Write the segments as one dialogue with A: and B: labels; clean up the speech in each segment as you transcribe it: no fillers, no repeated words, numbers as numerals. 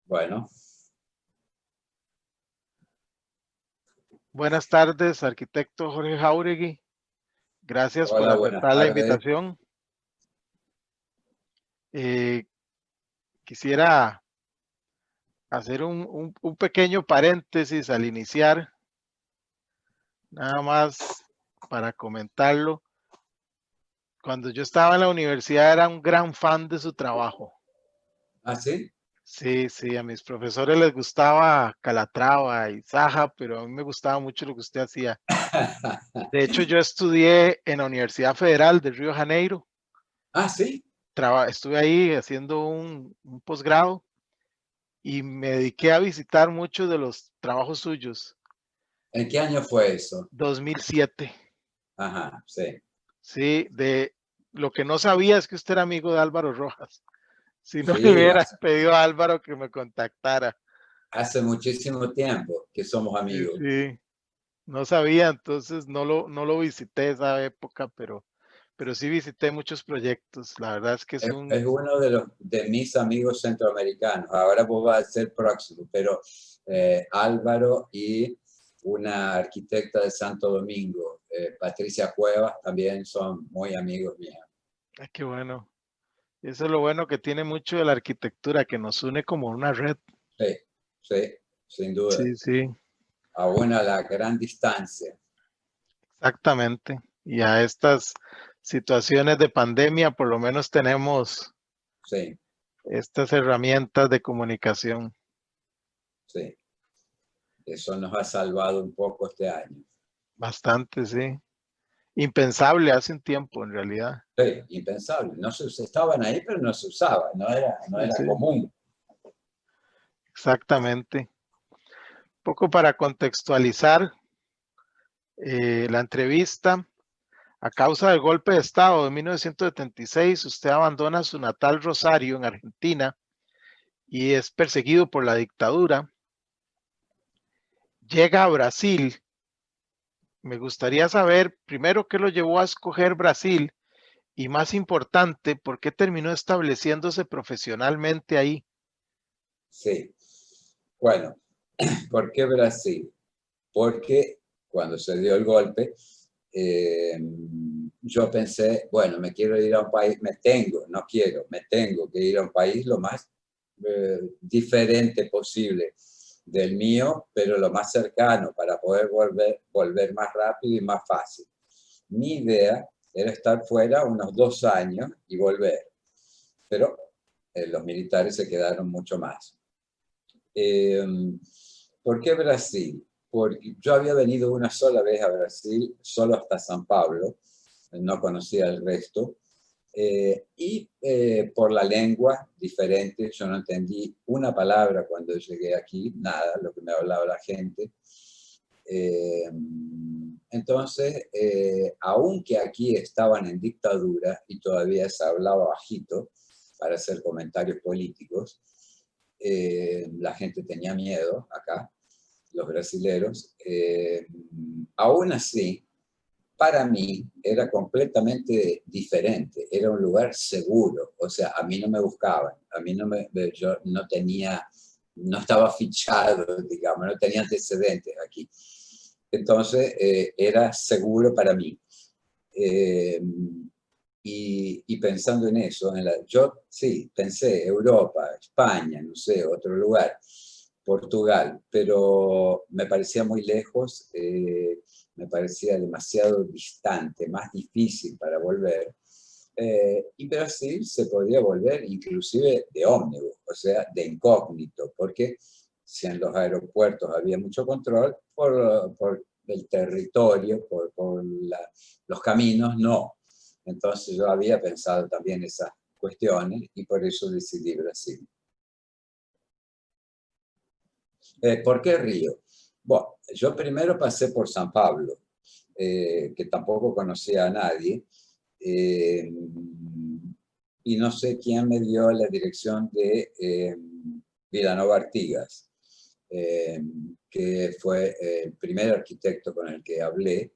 A: Bueno,
B: Buenas tardes, arquitecto Jorge Jauregui. Gracias por
A: hola, buenas
B: aceptar la
A: tardes.
B: invitación. Eh, Quisiera hacer un pequeño paréntesis al iniciar, nada más para comentarlo. Cuando yo estaba en la universidad era un gran fan de su trabajo.
A: ¿Ah, sí?
B: Sí, sí, a mis profesores les gustaba Calatrava y Saja, pero a mí me gustaba mucho lo que usted hacía. De hecho, yo estudié en la Universidad Federal de Río de Janeiro.
A: Ah, sí.
B: Estuve ahí haciendo un posgrado y me dediqué a visitar muchos de los trabajos suyos.
A: ¿En qué año fue eso?
B: 2007.
A: Ajá, sí.
B: Sí, de lo que no sabía es que usted era amigo de Álvaro Rojas. Si no le
A: Sí,
B: hubiera pedido a Álvaro que me contactara.
A: hace muchísimo tiempo que somos
B: Sí,
A: amigos.
B: sí, no sabía, entonces no lo visité esa época, pero sí visité muchos proyectos. La verdad es que
A: Es uno de mis amigos centroamericanos. Ahora vos vas a ser próximo, pero Álvaro y una arquitecta de Santo Domingo, Patricia Cuevas, también son muy amigos míos.
B: ay, qué bueno. Eso es lo bueno que tiene mucho de la arquitectura, que nos une como una red.
A: Sí, sí, sin duda.
B: Sí, sí.
A: Aún a la gran distancia.
B: Exactamente. Y a estas situaciones de pandemia, por lo menos tenemos
A: Sí,
B: estas herramientas de comunicación.
A: sí. Eso nos ha salvado un poco este año.
B: Bastante, sí. Impensable hace un tiempo, en realidad.
A: Sí, impensable. No estaban ahí, pero no se usaba, no
B: Sí,
A: era
B: sí,
A: común.
B: exactamente. Un poco para contextualizar la entrevista. A causa del golpe de Estado de 1976, usted abandona su natal Rosario, en Argentina, y es perseguido por la dictadura. Llega a Brasil. Me gustaría saber primero qué lo llevó a escoger Brasil y, más importante, por qué terminó estableciéndose profesionalmente ahí.
A: Sí. Bueno, ¿por qué Brasil? Porque cuando se dio el golpe, eh, yo pensé, bueno, me quiero ir a un país, me tengo que ir a un país lo más diferente posible del mío, pero lo más cercano para poder volver más rápido y más fácil. Mi idea era estar fuera unos 2 años y volver, pero los militares se quedaron mucho más. Eh, ¿Por qué Brasil? Porque yo había venido una sola vez a Brasil, solo hasta San Pablo, no conocía el resto, y por la lengua diferente, yo no entendí una palabra cuando llegué aquí, nada, lo que me hablaba la gente. Entonces, aunque aquí estaban en dictadura y todavía se hablaba bajito para hacer comentarios políticos, la gente tenía miedo acá, los brasileros. Aún así, para mí era completamente diferente, era un lugar seguro, o sea, a mí no me buscaban, a mí yo no tenía, no estaba fichado, digamos, no tenía antecedentes aquí. Entonces, era seguro para mí. Eh, y pensando en eso, yo sí, pensé Europa, España, no sé, otro lugar, Portugal, pero me parecía muy lejos, me parecía demasiado distante, más difícil para volver. Y Brasil se podía volver inclusive de ómnibus, o sea, de incógnito, porque si en los aeropuertos había mucho control, por el territorio, por los caminos, no. Entonces yo había pensado también esas cuestiones y por eso decidí Brasil. ¿Por qué Río? Bueno, yo primero pasé por San Pablo, que tampoco conocía a nadie, y no sé quién me dio la dirección de Vilanova Artigas, que fue el primer arquitecto con el que hablé,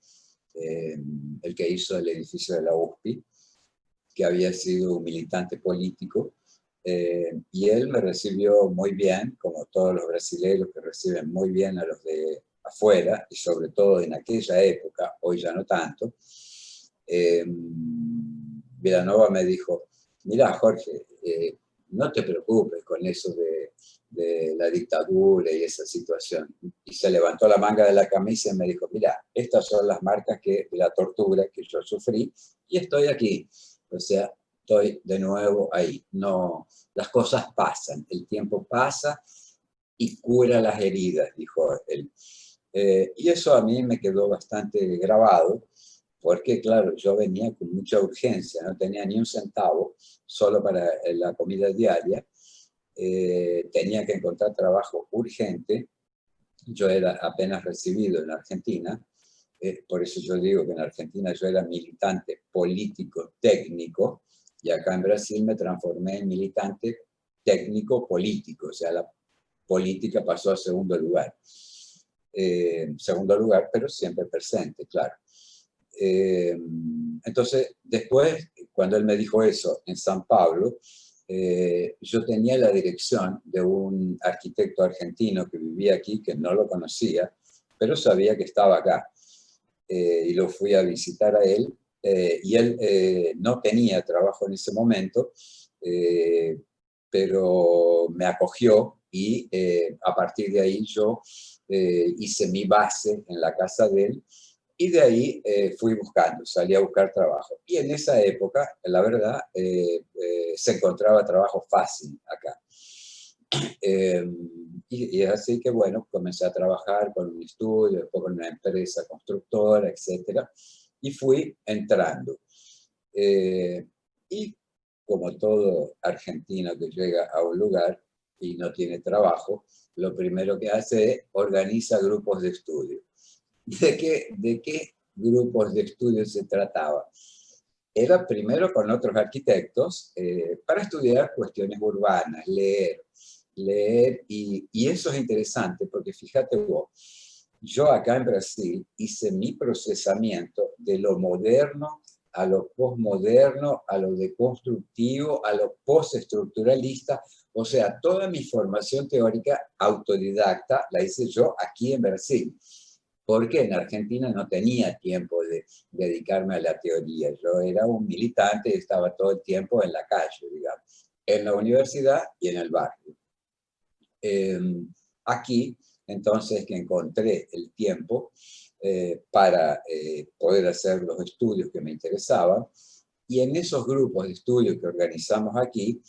A: el que hizo el edificio de la USP, que había sido un militante político Y él me recibió muy bien, como todos los brasileños que reciben muy bien a los de afuera, y sobre todo en aquella época, hoy ya no tanto. Vilanova me dijo, mira Jorge, no te preocupes con eso de la dictadura y esa situación. Y se levantó la manga de la camisa y me dijo, mira, estas son las marcas de la tortura que yo sufrí y estoy aquí. O sea, estoy de nuevo ahí. No, las cosas pasan, el tiempo pasa y cura las heridas, dijo él. Y eso a mí me quedó bastante grabado, porque claro, yo venía con mucha urgencia, no tenía ni un centavo, solo para la comida diaria, tenía que encontrar trabajo urgente, yo era apenas recibido en Argentina, por eso yo digo que en Argentina yo era militante político técnico, y acá en Brasil me transformé en militante técnico político, o sea, la política pasó a segundo lugar. Segundo lugar, pero siempre presente, claro. Entonces, después, cuando él me dijo eso en San Pablo, yo tenía la dirección de un arquitecto argentino que vivía aquí, que no lo conocía, pero sabía que estaba acá. Y lo fui a visitar a él, y él no tenía trabajo en ese momento, pero me acogió y a partir de ahí yo hice mi base en la casa de él y de ahí fui buscando, salí a buscar trabajo. Y en esa época, la verdad, se encontraba trabajo fácil acá. Y es así que, bueno, comencé a trabajar con un estudio, después con una empresa constructora, etc. Y fui entrando. Y como todo argentino que llega a un lugar y no tiene trabajo, lo primero que hace es organiza grupos de estudio. ¿De qué grupos de estudio se trataba? Era primero con otros arquitectos para estudiar cuestiones urbanas, leer, y eso es interesante porque fíjate vos, yo acá en Brasil hice mi procesamiento de lo moderno a lo postmoderno, a lo deconstructivo, a lo postestructuralista, o sea, toda mi formación teórica autodidacta la hice yo aquí en Brasil, porque en Argentina no tenía tiempo de dedicarme a la teoría, yo era un militante y estaba todo el tiempo en la calle, digamos, en la universidad y en el barrio. Aquí, entonces, que encontré el tiempo para poder hacer los estudios que me interesaban, y en esos grupos de estudio que organizamos aquí,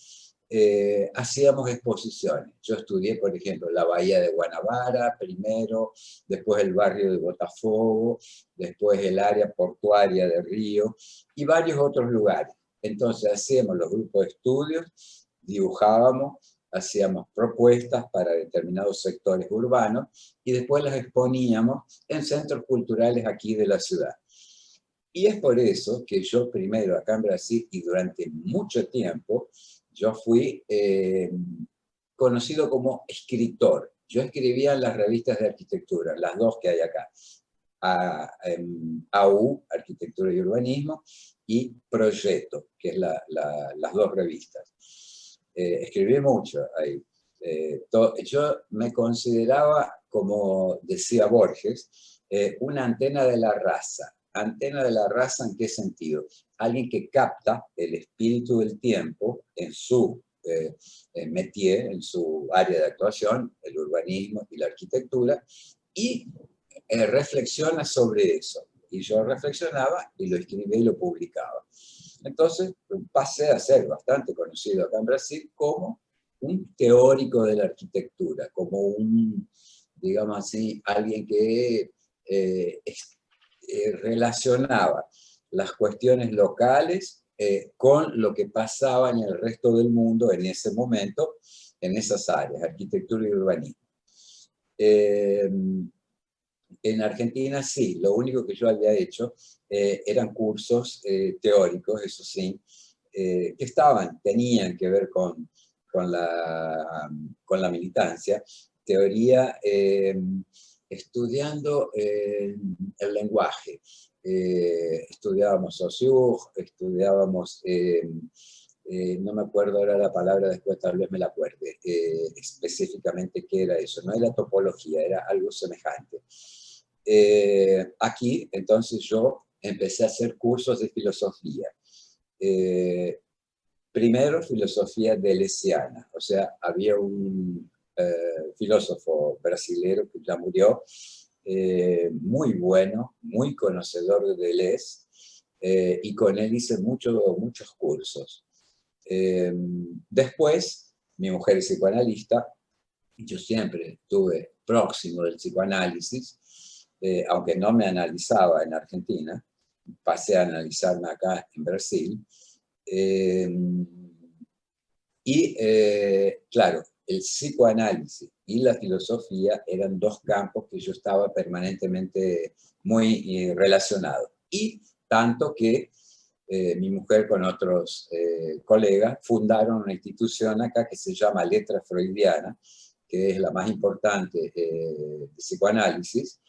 A: hacíamos exposiciones. Yo estudié, por ejemplo, la Bahía de Guanabara primero, después el barrio de Botafogo, después el área portuaria de Río y varios otros lugares. Entonces hacíamos los grupos de estudios, dibujábamos, hacíamos propuestas para determinados sectores urbanos y después las exponíamos en centros culturales aquí de la ciudad. Y es por eso que yo primero acá en Brasil y durante mucho tiempo yo fui conocido como escritor. Yo escribía en las revistas de arquitectura, las dos que hay acá. AU, Arquitectura y Urbanismo, y Proyecto, que es las dos revistas. Escribí mucho ahí. Yo me consideraba, como decía Borges, una antena de la raza. ¿Antena de la raza en qué sentido? Alguien que capta el espíritu del tiempo en su métier, en su área de actuación, el urbanismo y la arquitectura, y reflexiona sobre eso. Y yo reflexionaba y lo escribía y lo publicaba. Entonces pasé a ser bastante conocido acá en Brasil como un teórico de la arquitectura, como un, digamos así, alguien que relacionaba las cuestiones locales con lo que pasaba en el resto del mundo en ese momento, en esas áreas, arquitectura y urbanismo. En Argentina sí, lo único que yo había hecho eran cursos teóricos, eso sí, que tenían que ver con la militancia, teoría, estudiando el lenguaje. Estudiábamos Saussure, estudiábamos no me acuerdo ahora la palabra, después tal vez me la acuerde, específicamente qué era eso. No era topología, era algo semejante. Aquí, entonces, yo empecé a hacer cursos de filosofía. Primero, filosofía deleuziana, o sea, había un filósofo brasilero que ya murió, muy bueno, muy conocedor de Deleuze, y con él hice muchos cursos. Después, mi mujer es psicoanalista, y yo siempre estuve próximo del psicoanálisis, aunque no me analizaba en Argentina, pasé a analizarme acá en Brasil. Claro, el psicoanálisis y la filosofía eran dos campos que yo estaba permanentemente muy relacionado. Y tanto que mi mujer con otros colegas fundaron una institución acá que se llama Letra Freudiana, que es la más importante de psicoanálisis,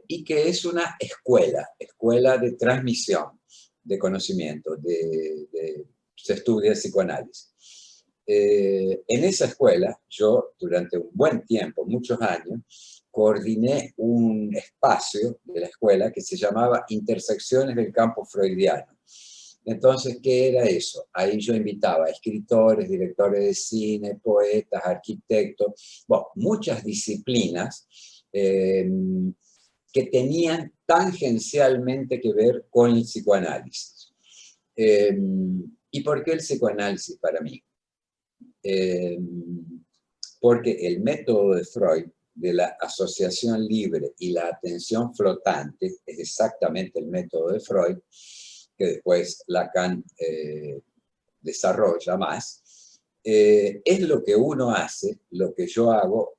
A: y que es una escuela de transmisión de conocimiento, se estudia psicoanálisis. En esa escuela, yo durante un buen tiempo, muchos años, coordiné un espacio de la escuela que se llamaba Intersecciones del Campo Freudiano. Entonces, ¿qué era eso? Ahí yo invitaba a escritores, directores de cine, poetas, arquitectos, bueno, muchas disciplinas que tenían tangencialmente que ver con el psicoanálisis. ¿Y por qué el psicoanálisis para mí? Porque el método de Freud, de la asociación libre y la atención flotante, es exactamente el método de Freud, que después Lacan desarrolla más, es lo que uno hace, lo que yo hago,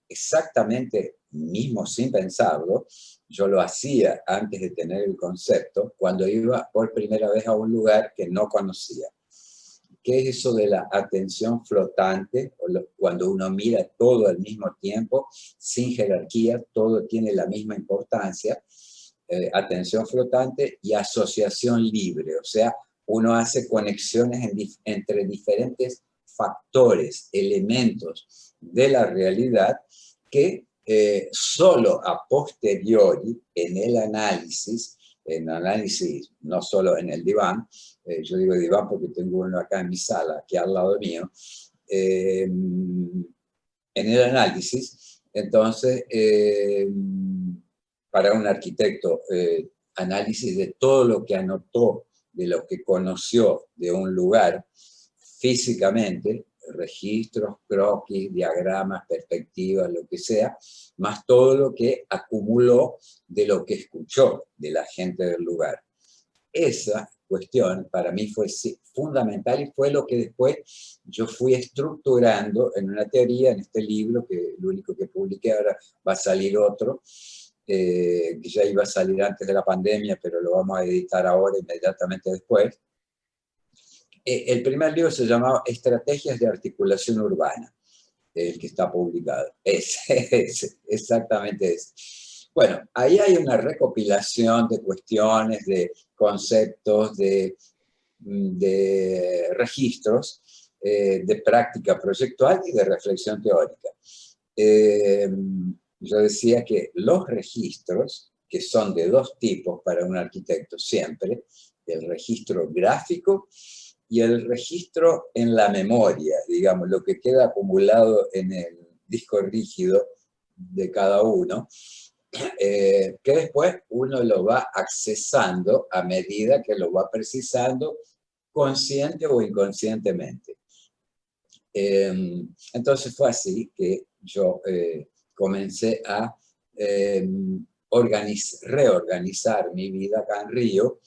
A: exactamente mismo sin pensarlo. Yo lo hacía antes de tener el concepto, cuando iba por primera vez a un lugar que no conocía. ¿Qué es eso de la atención flotante? Cuando uno mira todo al mismo tiempo, sin jerarquía, todo tiene la misma importancia. Atención flotante y asociación libre, o sea, uno hace conexiones entre diferentes factores, elementos de la realidad que solo a posteriori, en análisis no solo en el diván, yo digo diván porque tengo uno acá en mi sala, aquí al lado mío, en el análisis, entonces, para un arquitecto, análisis de todo lo que anotó, de lo que conoció de un lugar físicamente, registros, croquis, diagramas, perspectivas, lo que sea, más todo lo que acumuló de lo que escuchó de la gente del lugar. Esa cuestión para mí fue fundamental y fue lo que después yo fui estructurando en una teoría, en este libro, que el único que publiqué, ahora va a salir otro, que ya iba a salir antes de la pandemia, pero lo vamos a editar ahora inmediatamente después. El primer libro se llamaba Estrategias de Articulación Urbana, el que está publicado. Exactamente ese. Bueno, ahí hay una recopilación de cuestiones, de conceptos, de registros, de práctica proyectual y de reflexión teórica. Yo decía que los registros, que son de dos tipos para un arquitecto siempre, el registro gráfico y el registro en la memoria, digamos, lo que queda acumulado en el disco rígido de cada uno, que después uno lo va accesando a medida que lo va precisando, consciente o inconscientemente. Entonces fue así que yo comencé a reorganizar mi vida acá en Río,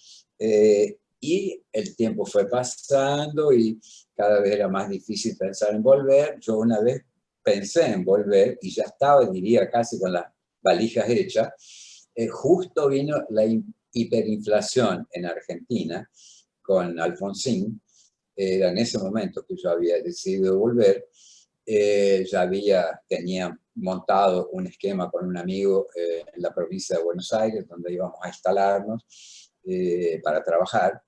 A: y el tiempo fue pasando y cada vez era más difícil pensar en volver. Yo una vez pensé en volver y ya estaba, diría, casi con las valijas hechas. Justo vino la hiperinflación en Argentina con Alfonsín. Era en ese momento que yo había decidido volver. Tenía montado un esquema con un amigo en la provincia de Buenos Aires, donde íbamos a instalarnos para trabajar,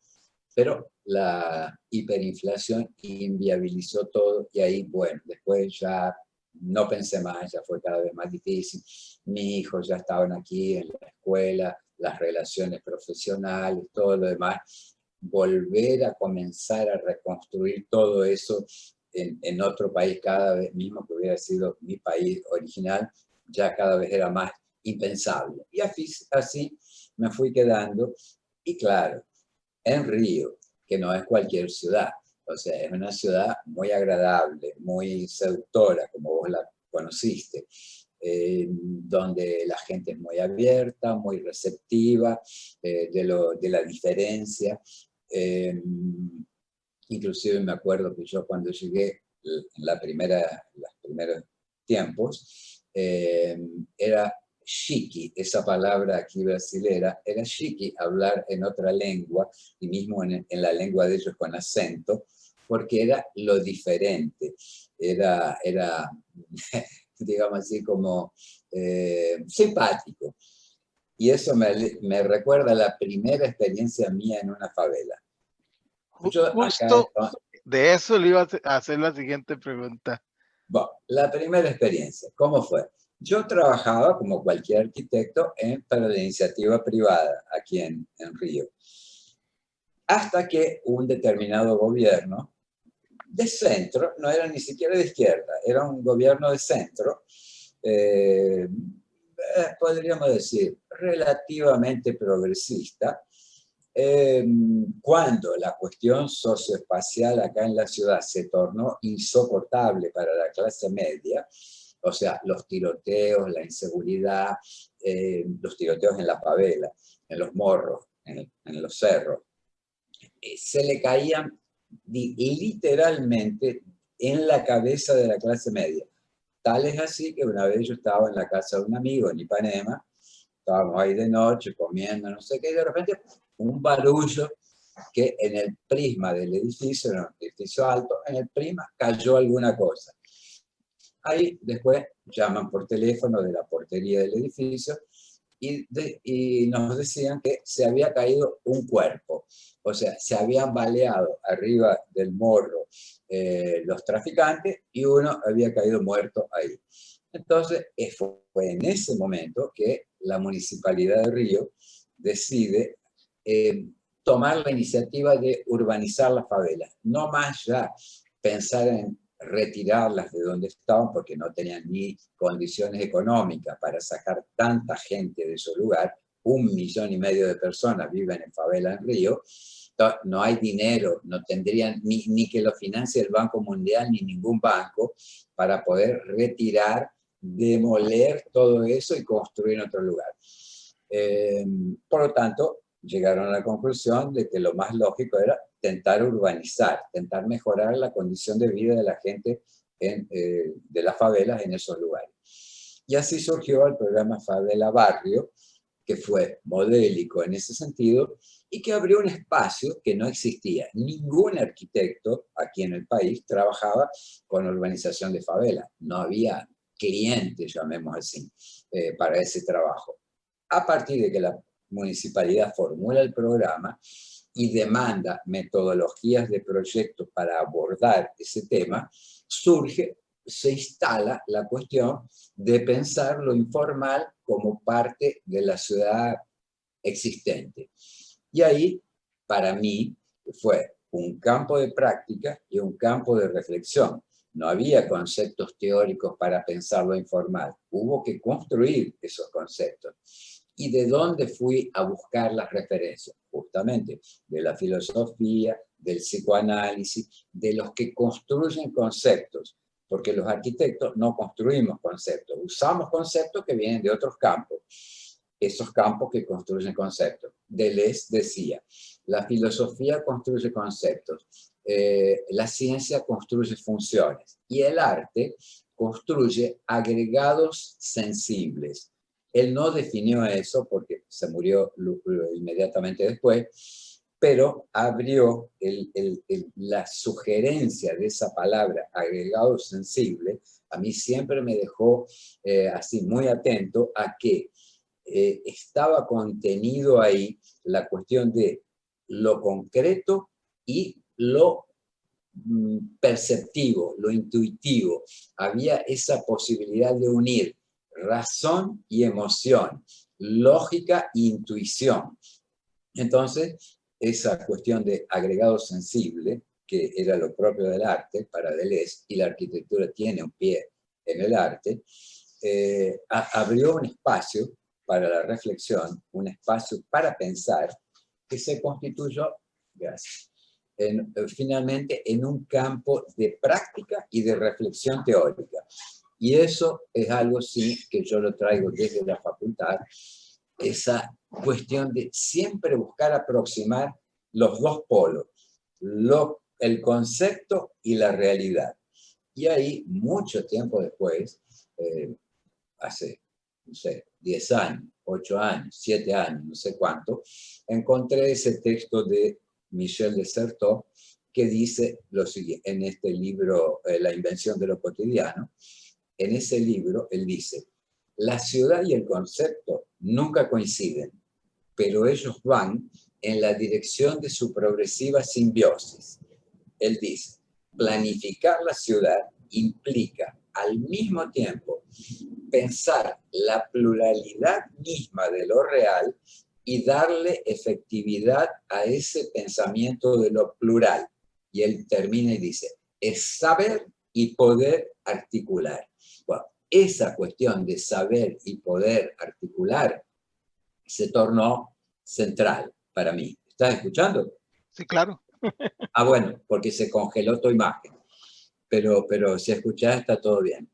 A: pero la hiperinflación inviabilizó todo y ahí, bueno, después ya no pensé más, ya fue cada vez más difícil. Mis hijos ya estaban aquí en la escuela, las relaciones profesionales, todo lo demás. Volver a comenzar a reconstruir todo eso en otro país cada vez mismo que hubiera sido mi país original, ya cada vez era más impensable. Y así me fui quedando. Y claro, en Río, que no es cualquier ciudad, o sea, es una ciudad muy agradable, muy seductora, como vos la conociste, donde la gente es muy abierta, muy receptiva de la diferencia. Inclusive me acuerdo que yo cuando llegué en los primeros tiempos, era chiqui, esa palabra aquí brasilera, era chiqui hablar en otra lengua, y mismo en la lengua de ellos con acento, porque era lo diferente, era digamos así, como simpático. Y eso me recuerda a la primera experiencia mía en una favela. Yo acá,
B: Justo de eso le iba a hacer la siguiente pregunta.
A: bueno, la primera experiencia, ¿cómo fue? Yo trabajaba como cualquier arquitecto para la iniciativa privada aquí en Río, hasta que un determinado gobierno de centro, no era ni siquiera de izquierda, era un gobierno de centro, podríamos decir, relativamente progresista, cuando la cuestión socioespacial acá en la ciudad se tornó insoportable para la clase media, o sea, los tiroteos, la inseguridad, los tiroteos en la favela, en los morros, en los cerros, se le caían literalmente en la cabeza de la clase media. Tal es así que una vez yo estaba en la casa de un amigo en Ipanema, estábamos ahí de noche comiendo, no sé qué, y de repente un barullo que en el prisma del edificio, era un edificio alto, en el prisma cayó alguna cosa. Ahí después llaman por teléfono de la portería del edificio y nos decían que se había caído un cuerpo. O sea, se habían baleado arriba del morro los traficantes y uno había caído muerto ahí. Entonces, fue en ese momento que la Municipalidad de Río decide tomar la iniciativa de urbanizar las favelas. No más ya pensar en retirarlas de donde estaban porque no tenían ni condiciones económicas para sacar tanta gente de su lugar. 1,5 millones de personas viven en favela en Río. No hay dinero, no tendrían ni que lo financie el Banco Mundial ni ningún banco para poder retirar, demoler todo eso y construir en otro lugar. Por lo tanto, llegaron a la conclusión de que lo más lógico era tentar urbanizar, tentar mejorar la condición de vida de la gente de las favelas en esos lugares. Y así surgió el programa Favela Barrio, que fue modélico en ese sentido y que abrió un espacio que no existía. Ningún arquitecto aquí en el país trabajaba con urbanización de favela. No había clientes, llamemos así, para ese trabajo. A partir de que la municipalidad formula el programa y demanda metodologías de proyectos para abordar ese tema, se instala la cuestión de pensar lo informal como parte de la ciudad existente. Y ahí, para mí, fue un campo de práctica y un campo de reflexión. No había conceptos teóricos para pensar lo informal. Hubo que construir esos conceptos. ¿Y de dónde fui a buscar las referencias? Justamente de la filosofía, del psicoanálisis, de los que construyen conceptos. Porque los arquitectos no construimos conceptos, usamos conceptos que vienen de otros campos. Esos campos que construyen conceptos. Deleuze decía, la filosofía construye conceptos, la ciencia construye funciones y el arte construye agregados sensibles. Él no definió eso porque se murió inmediatamente después, pero abrió la sugerencia de esa palabra, agregado sensible, a mí siempre me dejó así muy atento a que estaba contenido ahí la cuestión de lo concreto y lo perceptivo, lo intuitivo. Había esa posibilidad de unir razón y emoción, lógica e intuición. Entonces, esa cuestión de agregado sensible, que era lo propio del arte para Deleuze, y la arquitectura tiene un pie en el arte, abrió un espacio para la reflexión, un espacio para pensar, que se constituyó, gracias, finalmente en un campo de práctica y de reflexión teórica. Y eso es algo, sí, que yo lo traigo desde la facultad, esa cuestión de siempre buscar aproximar los dos polos, el concepto y la realidad. Y ahí, mucho tiempo después, hace, no sé, 10 años, 8 años, 7 años, no sé cuánto, encontré ese texto de Michel de Certeau que dice lo siguiente, en este libro, La invención de lo cotidiano. En ese libro, él dice, la ciudad y el concepto nunca coinciden, pero ellos van en la dirección de su progresiva simbiosis. Él dice, planificar la ciudad implica al mismo tiempo pensar la pluralidad misma de lo real y darle efectividad a ese pensamiento de lo plural. Y él termina y dice, es saber y poder articular. Bueno, esa cuestión de saber y poder articular se tornó central para mí. ¿Estás escuchando?
B: Sí, claro.
A: Ah, bueno, porque se congeló tu imagen. Pero si escuchás está todo bien.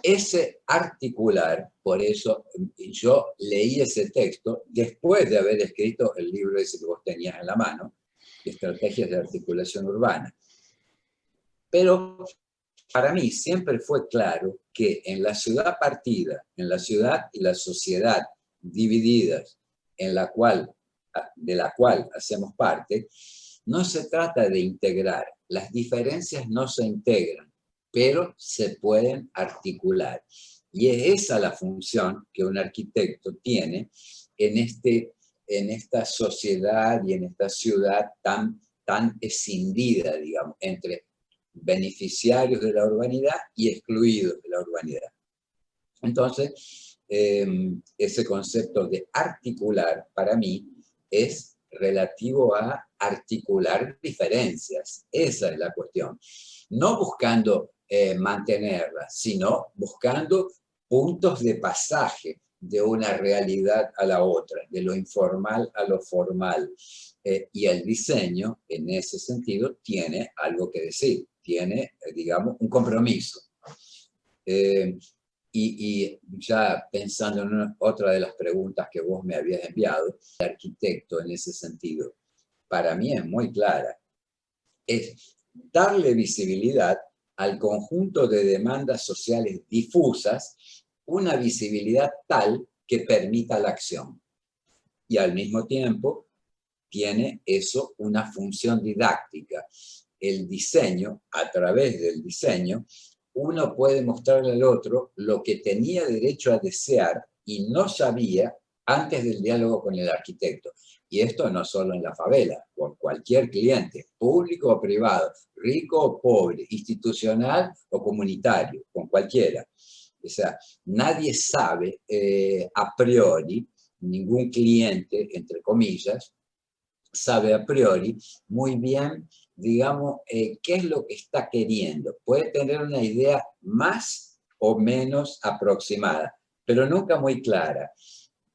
A: Ese articular, por eso yo leí ese texto después de haber escrito el libro ese que vos tenías en la mano, Estrategias de Articulación Urbana. Pero para mí siempre fue claro que en la ciudad partida, en la ciudad y la sociedad divididas, de la cual hacemos parte, no se trata de integrar. Las diferencias no se integran, pero se pueden articular. Y es esa la función que un arquitecto tiene en esta sociedad y en esta ciudad tan escindida, digamos, entre beneficiarios de la urbanidad y excluidos de la urbanidad. Entonces, ese concepto de articular, para mí, es relativo a articular diferencias. Esa es la cuestión. No buscando mantenerlas, sino buscando puntos de pasaje de una realidad a la otra, de lo informal a lo formal. Y el diseño, en ese sentido, tiene algo que decir, tiene, digamos, un compromiso. Y ya pensando en otra de las preguntas que vos me habías enviado, el arquitecto en ese sentido, para mí es muy clara. Es darle visibilidad al conjunto de demandas sociales difusas, una visibilidad tal que permita la acción. Y al mismo tiempo tiene eso una función didáctica. El diseño, a través del diseño, uno puede mostrarle al otro lo que tenía derecho a desear y no sabía antes del diálogo con el arquitecto. Y esto no solo en la favela, con cualquier cliente, público o privado, rico o pobre, institucional o comunitario, con cualquiera. O sea, nadie sabe a priori, ningún cliente, entre comillas, sabe a priori muy bien, digamos, qué es lo que está queriendo. Puede tener una idea más o menos aproximada, pero nunca muy clara.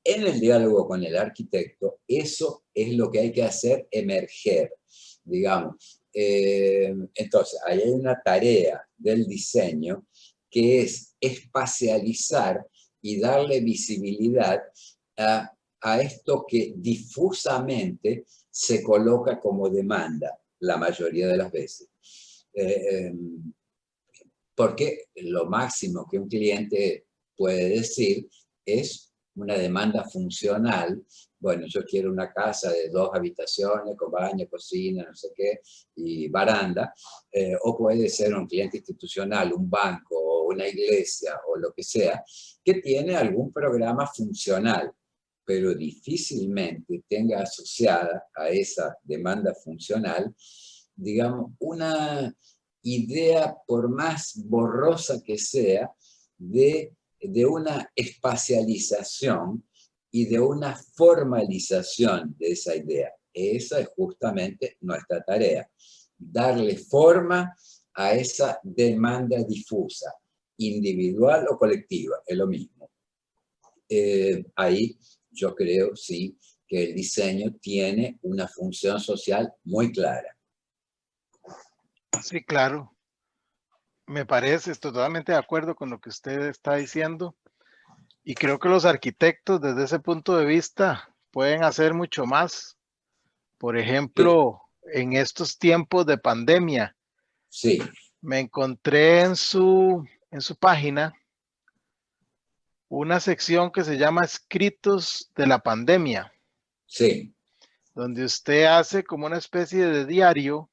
A: En el diálogo con el arquitecto, eso es lo que hay que hacer emerger, digamos. Entonces, ahí hay una tarea del diseño que es espacializar y darle visibilidad a esto que difusamente se coloca como demanda la mayoría de las veces. Porque lo máximo que un cliente puede decir es una demanda funcional. Bueno, yo quiero una casa de 2 habitaciones con baño, cocina, no sé qué, y baranda. O puede ser un cliente institucional, un banco, o una iglesia, o lo que sea, que tiene algún programa funcional. pero difícilmente tenga asociada a esa demanda funcional, digamos, una idea, por más borrosa que sea, de una espacialización y de una formalización de esa idea. Esa es justamente nuestra tarea, darle forma a esa demanda difusa, individual o colectiva, es lo mismo. Ahí yo creo, sí, que el diseño tiene una función social muy clara.
B: Sí, claro. Me parece, estoy totalmente de acuerdo con lo que usted está diciendo. Y creo que los arquitectos desde ese punto de vista pueden hacer mucho más. Por
A: Sí,
B: ejemplo, en estos tiempos de pandemia,
A: sí,
B: me encontré en su página una sección que se llama Escritos de la Pandemia,
A: sí,
B: donde usted hace como una especie de diario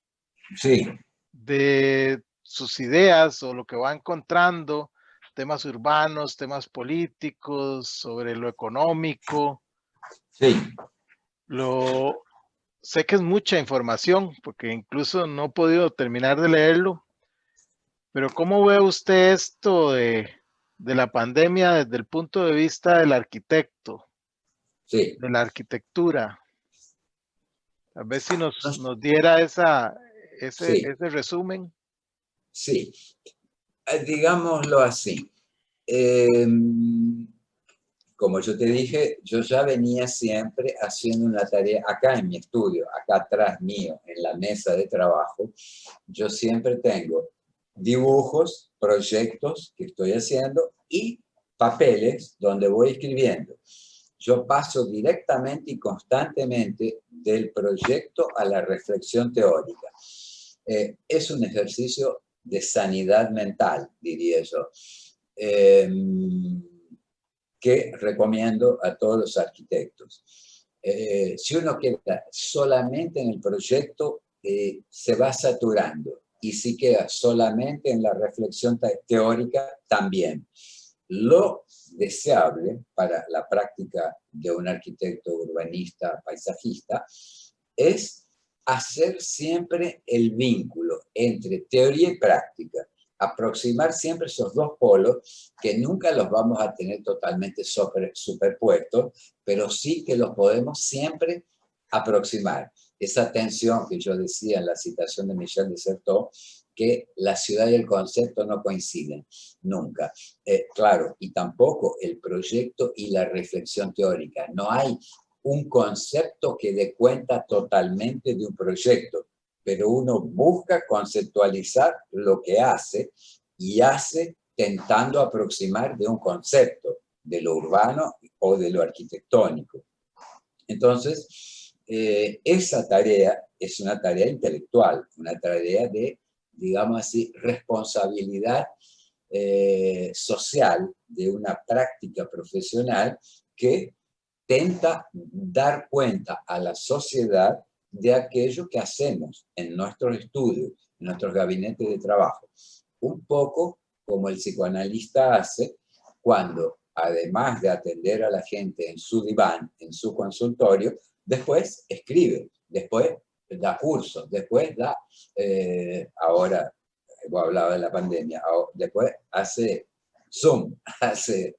A: sí,
B: de sus ideas o lo que va encontrando, temas urbanos, temas políticos, sobre lo económico.
A: sí.
B: Lo sé que es mucha información, porque incluso no he podido terminar de leerlo, pero ¿cómo ve usted esto de la pandemia desde el punto de vista del arquitecto,
A: Sí.
B: de la arquitectura? A ver si
A: No,
B: nos diera
A: sí,
B: ese resumen.
A: sí. Digámoslo así. Eh, Como yo te dije, yo ya venía siempre haciendo una tarea acá en mi estudio, acá atrás mío, en la mesa de trabajo. Yo siempre tengo dibujos, proyectos que estoy haciendo y papeles donde voy escribiendo. Yo paso directamente y constantemente del proyecto a la reflexión teórica. Es un ejercicio de sanidad mental, diría yo. Eh, que recomiendo a todos los arquitectos. Si uno queda solamente en el proyecto, se va saturando. Y si queda solamente en la reflexión teórica, también. Lo deseable para la práctica de un arquitecto urbanista, paisajista, es hacer siempre el vínculo entre teoría y práctica, aproximar siempre esos dos polos que nunca los vamos a tener totalmente superpuestos, pero sí que los podemos siempre aproximar. Esa tensión que yo decía en la citación de Michel de Certeau, que la ciudad y el concepto no coinciden nunca. Claro, y tampoco el proyecto y la reflexión teórica. No hay un concepto que dé cuenta totalmente de un proyecto, pero uno busca conceptualizar lo que hace y hace tentando aproximar de un concepto, de lo urbano o de lo arquitectónico. Entonces, esa tarea es una tarea intelectual, una tarea de, digamos así, responsabilidad social de una práctica profesional que tenta dar cuenta a la sociedad de aquello que hacemos en nuestros estudios, en nuestros gabinetes de trabajo. Un poco como el psicoanalista hace cuando, además de atender a la gente en su diván, en su consultorio, después escribe, después da cursos, después da, ahora vos hablabas de la pandemia, después hace Zoom, hace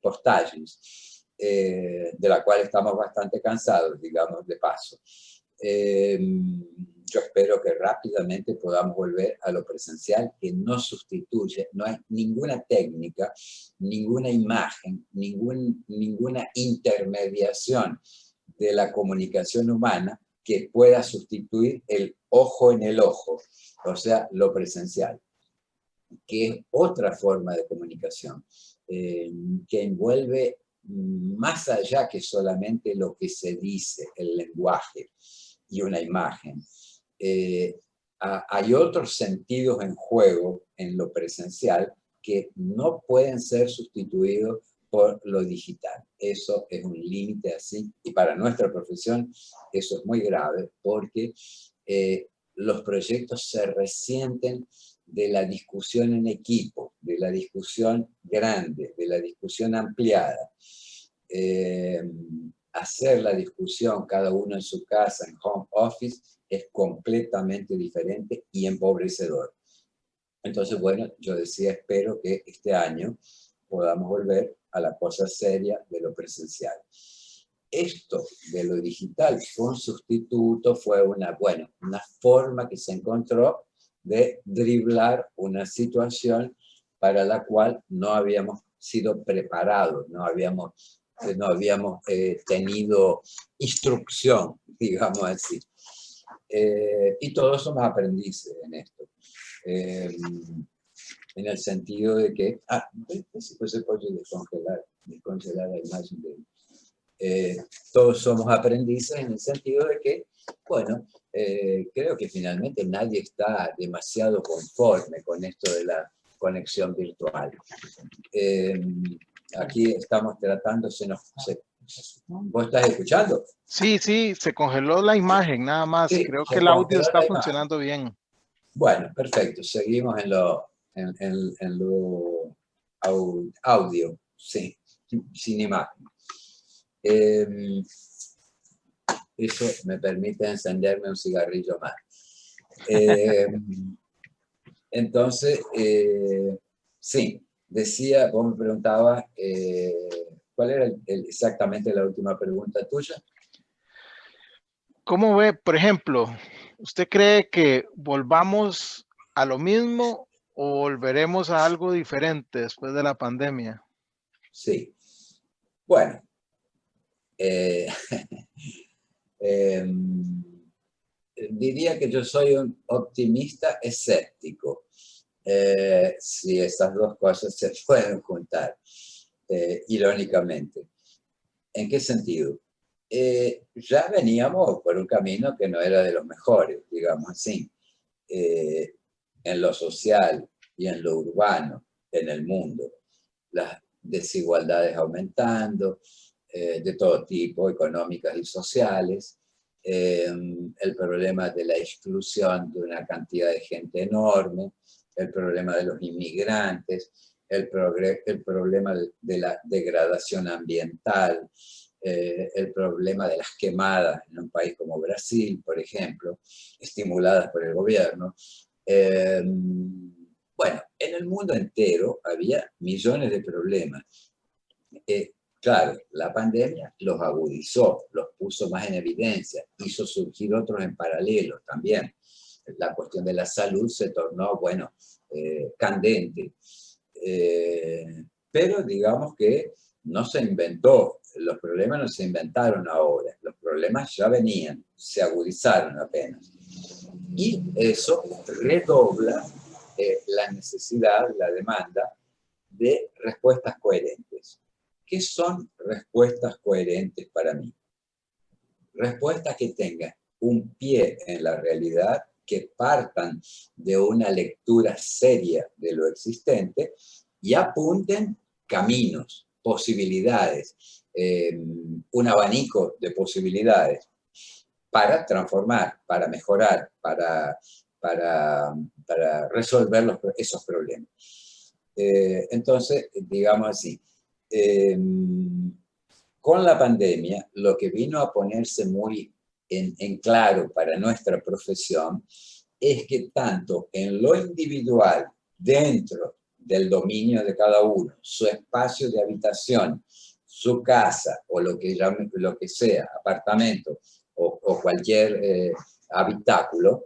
A: postages, de la cual estamos bastante cansados, digamos, de paso. Yo espero que rápidamente podamos volver a lo presencial, que no sustituye, no hay ninguna técnica, ninguna imagen, ninguna intermediación de la comunicación humana que pueda sustituir el ojo en el ojo, o sea, lo presencial, que es otra forma de comunicación, que envuelve más allá que solamente lo que se dice, el lenguaje y una imagen. Hay otros sentidos en juego en lo presencial que no pueden ser sustituidos por lo digital. Eso es un límite así, y para nuestra profesión eso es muy grave porque los proyectos se resienten de la discusión en equipo, de la discusión grande, de la discusión ampliada, hacer la discusión cada uno en su casa, en home office, es completamente diferente y empobrecedor. Entonces, bueno, yo decía, espero que este año podamos volver a la cosa seria de lo presencial. Esto de lo digital fue un sustituto, fue una forma que se encontró de driblar una situación para la cual no habíamos sido preparados, no habíamos tenido instrucción, digamos así. Y todos somos aprendices en esto. En el sentido de que, pues se puede descongelar la imagen todos somos aprendices en el sentido de que, bueno, creo que finalmente nadie está demasiado conforme con esto de la conexión virtual. Aquí estamos tratando, ¿vos estás escuchando?
B: Sí, sí, se congeló la imagen, nada más.
A: Sí,
B: creo que el audio está funcionando bien.
A: Bueno, perfecto. Seguimos en lo audio, sí, sin imagen. Eso me permite encenderme un cigarrillo más. Entonces, sí, decía, vos me preguntabas, ¿cuál era exactamente la última pregunta tuya?
B: ¿Cómo ve, por ejemplo, usted cree que volvamos a lo mismo o volveremos a algo diferente después de la pandemia?
A: Sí. Bueno, diría que yo soy un optimista escéptico, si esas dos cosas se pueden juntar, irónicamente. ¿En qué sentido? Ya veníamos por un camino que no era de los mejores, digamos así, en lo social y en lo urbano, en el mundo. Las desigualdades aumentando, de todo tipo, económicas y sociales, el problema de la exclusión de una cantidad de gente enorme, el problema de los inmigrantes, el problema de la degradación ambiental, el problema de las quemadas en un país como Brasil, por ejemplo, estimuladas por el gobierno. Bueno, en el mundo entero había millones de problemas. Claro, la pandemia los agudizó, los puso más en evidencia, hizo surgir otros en paralelo también. La cuestión de la salud se tornó, bueno, candente. Pero digamos que no se inventó, los problemas no se inventaron ahora, los problemas ya venían, se agudizaron apenas. Y eso redobla la necesidad, la demanda de respuestas coherentes. ¿Qué son respuestas coherentes para mí? Respuestas que tengan un pie en la realidad, que partan de una lectura seria de lo existente y apunten caminos, posibilidades, un abanico de posibilidades para transformar, para mejorar, para resolver esos problemas. Entonces, digamos así, con la pandemia, lo que vino a ponerse muy en claro para nuestra profesión es que tanto en lo individual, dentro del dominio de cada uno, su espacio de habitación, su casa o lo que sea, apartamento o cualquier habitáculo,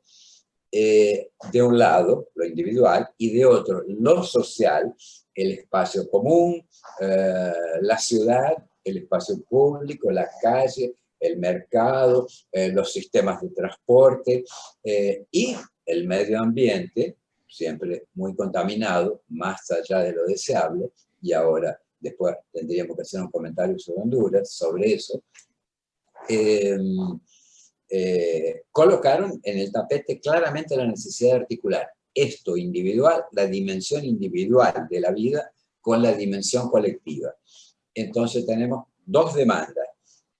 A: de un lado, lo individual, y de otro, lo social, el espacio común, la ciudad, el espacio público, la calle, el mercado, los sistemas de transporte y el medio ambiente, siempre muy contaminado, más allá de lo deseable, y ahora después tendríamos que hacer un comentario sobre Honduras, sobre eso. Colocaron en el tapete claramente la necesidad de articular esto individual, la dimensión individual de la vida con la dimensión colectiva. Entonces tenemos dos demandas: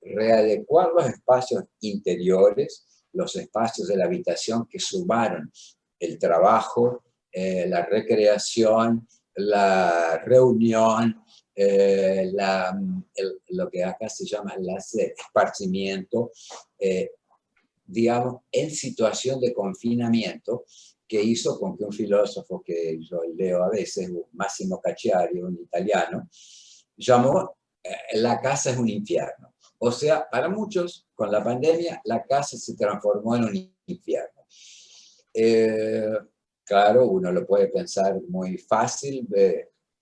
A: readecuar los espacios interiores, los espacios de la habitación que sumaron el trabajo, la recreación, la reunión, lo que acá se llama el esparcimiento, digamos, en situación de confinamiento, que hizo con que un filósofo que yo leo a veces, Massimo Cacciari, un italiano, llamó la casa es un infierno. O sea, para muchos, con la pandemia, la casa se transformó en un infierno. Claro, uno lo puede pensar muy fácil,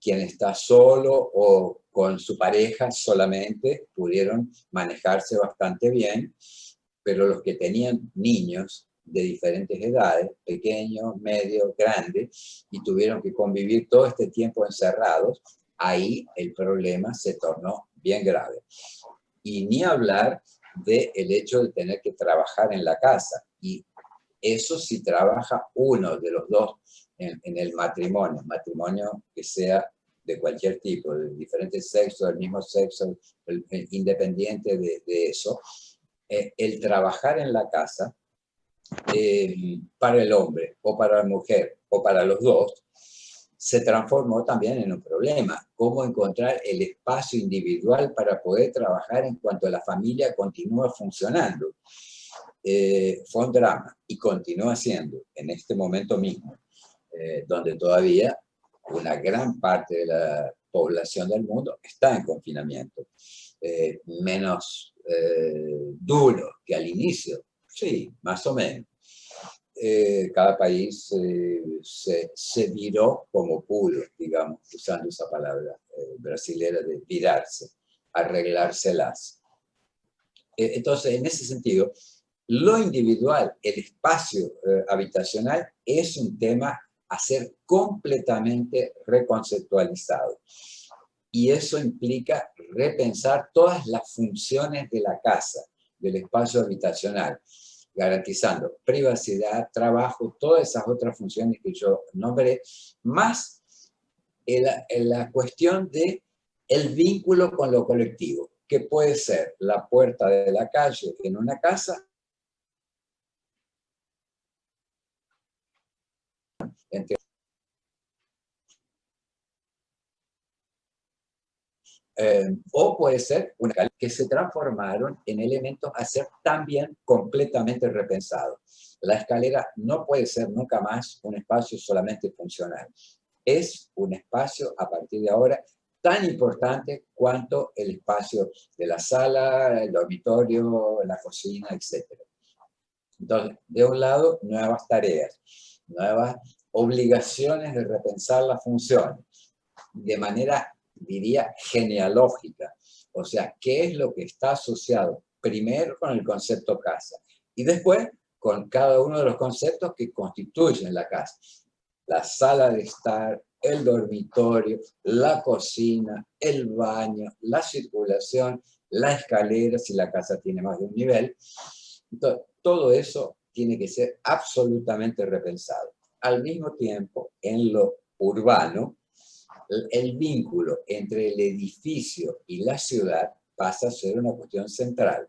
A: quien está solo o con su pareja solamente pudieron manejarse bastante bien, pero los que tenían niños de diferentes edades, pequeños, medios, grandes, y tuvieron que convivir todo este tiempo encerrados, ahí el problema se tornó bien grave. Y ni hablar del hecho de tener que trabajar en la casa. Y eso si trabaja uno de los dos en el matrimonio que sea de cualquier tipo, de diferentes sexos, del mismo sexo, independiente de eso, el trabajar en la casa para el hombre o para la mujer o para los dos, se transformó también en un problema. ¿Cómo encontrar el espacio individual para poder trabajar en cuanto la familia continúa funcionando? Fue un drama y continúa siendo en este momento mismo, donde todavía una gran parte de la población del mundo está en confinamiento. Menos duro que al inicio, sí, más o menos. Cada país se viró como pudo, digamos, usando esa palabra brasilera de virarse, arreglárselas. Entonces, en ese sentido, lo individual, el espacio habitacional, es un tema a ser completamente reconceptualizado. Y eso implica repensar todas las funciones de la casa, del espacio habitacional, garantizando privacidad, trabajo, todas esas otras funciones que yo nombré, más la cuestión de el vínculo con lo colectivo, que puede ser la puerta de la calle en una casa, entre o puede ser una escalera, que se transformaron en elementos a ser también completamente repensados. La escalera no puede ser nunca más un espacio solamente funcional. Es un espacio a partir de ahora tan importante cuanto el espacio de la sala, el dormitorio, la cocina, etc. Entonces, de un lado, nuevas tareas, nuevas obligaciones de repensar las funciones, de manera, diría, genealógica. O sea, ¿qué es lo que está asociado primero con el concepto casa? Y después con cada uno de los conceptos que constituyen la casa. La sala de estar, el dormitorio, la cocina, el baño, la circulación, la escalera, si la casa tiene más de un nivel. Entonces, todo eso tiene que ser absolutamente repensado. Al mismo tiempo, en lo urbano, el vínculo entre el edificio y la ciudad pasa a ser una cuestión central.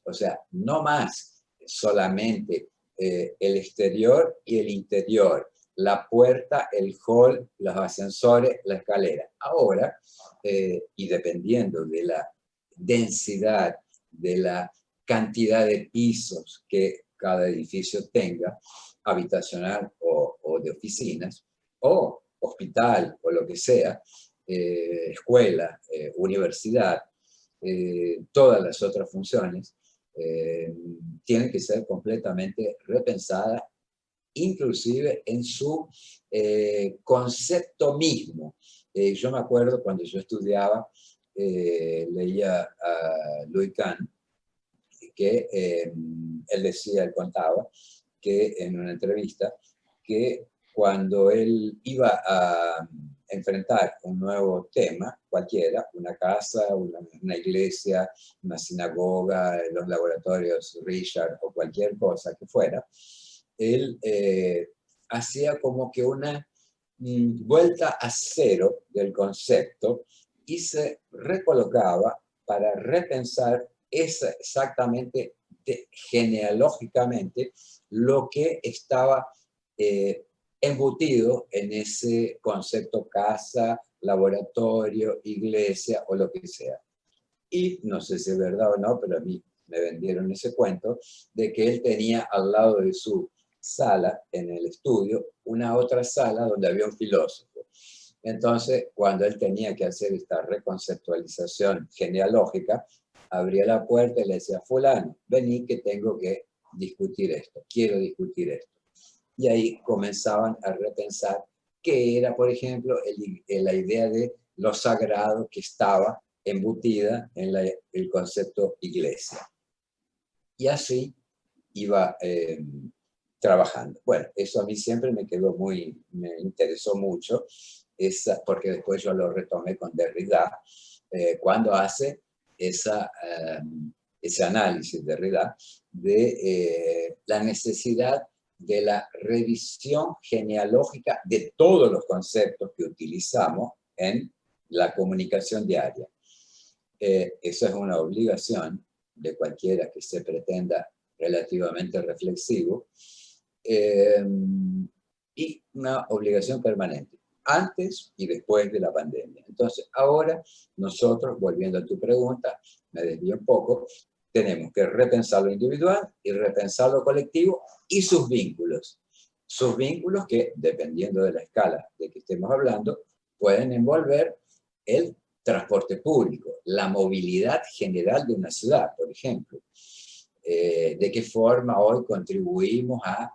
A: O sea, no más solamente el exterior y el interior, la puerta, el hall, los ascensores, la escalera. Ahora, y dependiendo de la densidad, de la cantidad de pisos que cada edificio tenga, habitacional o de oficinas, o hospital o lo que sea, escuela, universidad, todas las otras funciones, tienen que ser completamente repensadas, inclusive en su concepto mismo. Yo me acuerdo cuando yo estudiaba, leía a Louis Kahn, que él decía, él contaba, que en una entrevista, que cuando él iba a enfrentar un nuevo tema, cualquiera, una casa, una iglesia, una sinagoga, los laboratorios Richard o cualquier cosa que fuera, él hacía como que una vuelta a cero del concepto y se recolocaba para repensar exactamente genealógicamente lo que estaba embutido en ese concepto casa, laboratorio, iglesia o lo que sea. Y no sé si es verdad o no, pero a mí me vendieron ese cuento de que él tenía al lado de su sala, en el estudio, una otra sala donde había un filósofo. Entonces, cuando él tenía que hacer esta reconceptualización genealógica, abría la puerta y le decía, fulano, vení que tengo que discutir esto, quiero discutir esto. Y ahí comenzaban a repensar qué era, por ejemplo, la idea de lo sagrado que estaba embutida en el concepto iglesia. Y así iba trabajando. Bueno, eso a mí siempre me quedó me interesó mucho, porque después yo lo retomé con Derrida, cuando hace ese análisis, Derrida, de la necesidad de la revisión genealógica de todos los conceptos que utilizamos en la comunicación diaria. Eso es una obligación de cualquiera que se pretenda relativamente reflexivo, y una obligación permanente, antes y después de la pandemia. Entonces, ahora nosotros, volviendo a tu pregunta, me desvío un poco, tenemos que repensar lo individual y repensar lo colectivo y sus vínculos. Sus vínculos que, dependiendo de la escala de que estemos hablando, pueden envolver el transporte público, la movilidad general de una ciudad, por ejemplo. De qué forma hoy contribuimos a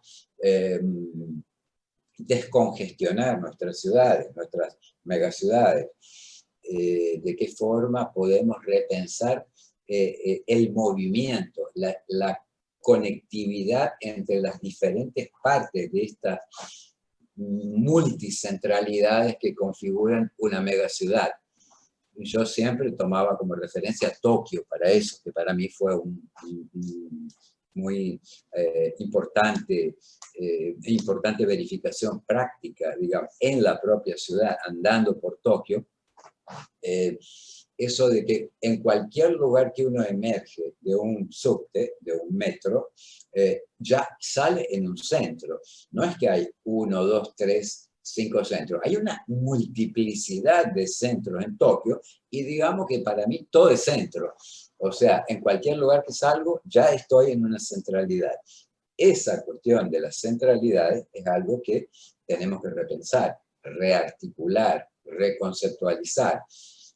A: descongestionar nuestras ciudades, nuestras megaciudades. De qué forma podemos repensar el movimiento, la conectividad entre las diferentes partes de estas multicentralidades que configuran una megaciudad. Yo siempre tomaba como referencia Tokio para eso, que para mí fue muy importante verificación práctica, digamos, en la propia ciudad, andando por Tokio. Eso de que en cualquier lugar que uno emerge de un subte, de un metro, ya sale en un centro. No es que hay 1, 2, 3, 5 centros. Hay una multiplicidad de centros en Tokio y digamos que para mí todo es centro. O sea, en cualquier lugar que salgo ya estoy en una centralidad. Esa cuestión de las centralidades es algo que tenemos que repensar, rearticular, reconceptualizar.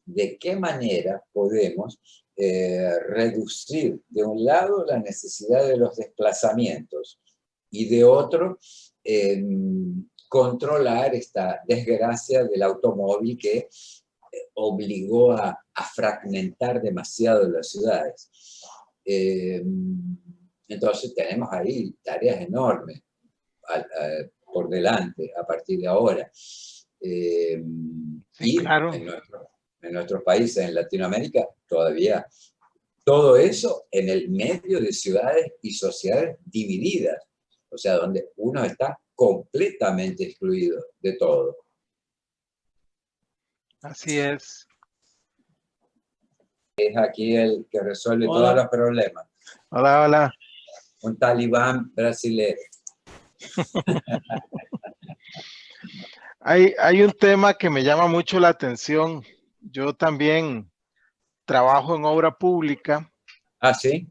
A: ¿De qué manera podemos reducir, de un lado, la necesidad de los desplazamientos y de otro, controlar esta desgracia del automóvil que obligó a fragmentar demasiado las ciudades? Entonces tenemos ahí tareas enormes por delante a partir de ahora.
B: Sí,
A: y
B: claro.
A: en nuestros países, en Latinoamérica, todavía todo eso en el medio de ciudades y sociedades divididas, o sea, donde uno está completamente excluido de todo.
B: Así es.
A: Es aquí el que resuelve todos los problemas.
B: Hola, hola.
A: Un talibán brasileño.
B: Hay un tema que me llama mucho la atención. Yo también trabajo en obra pública.
A: ¿Ah, sí?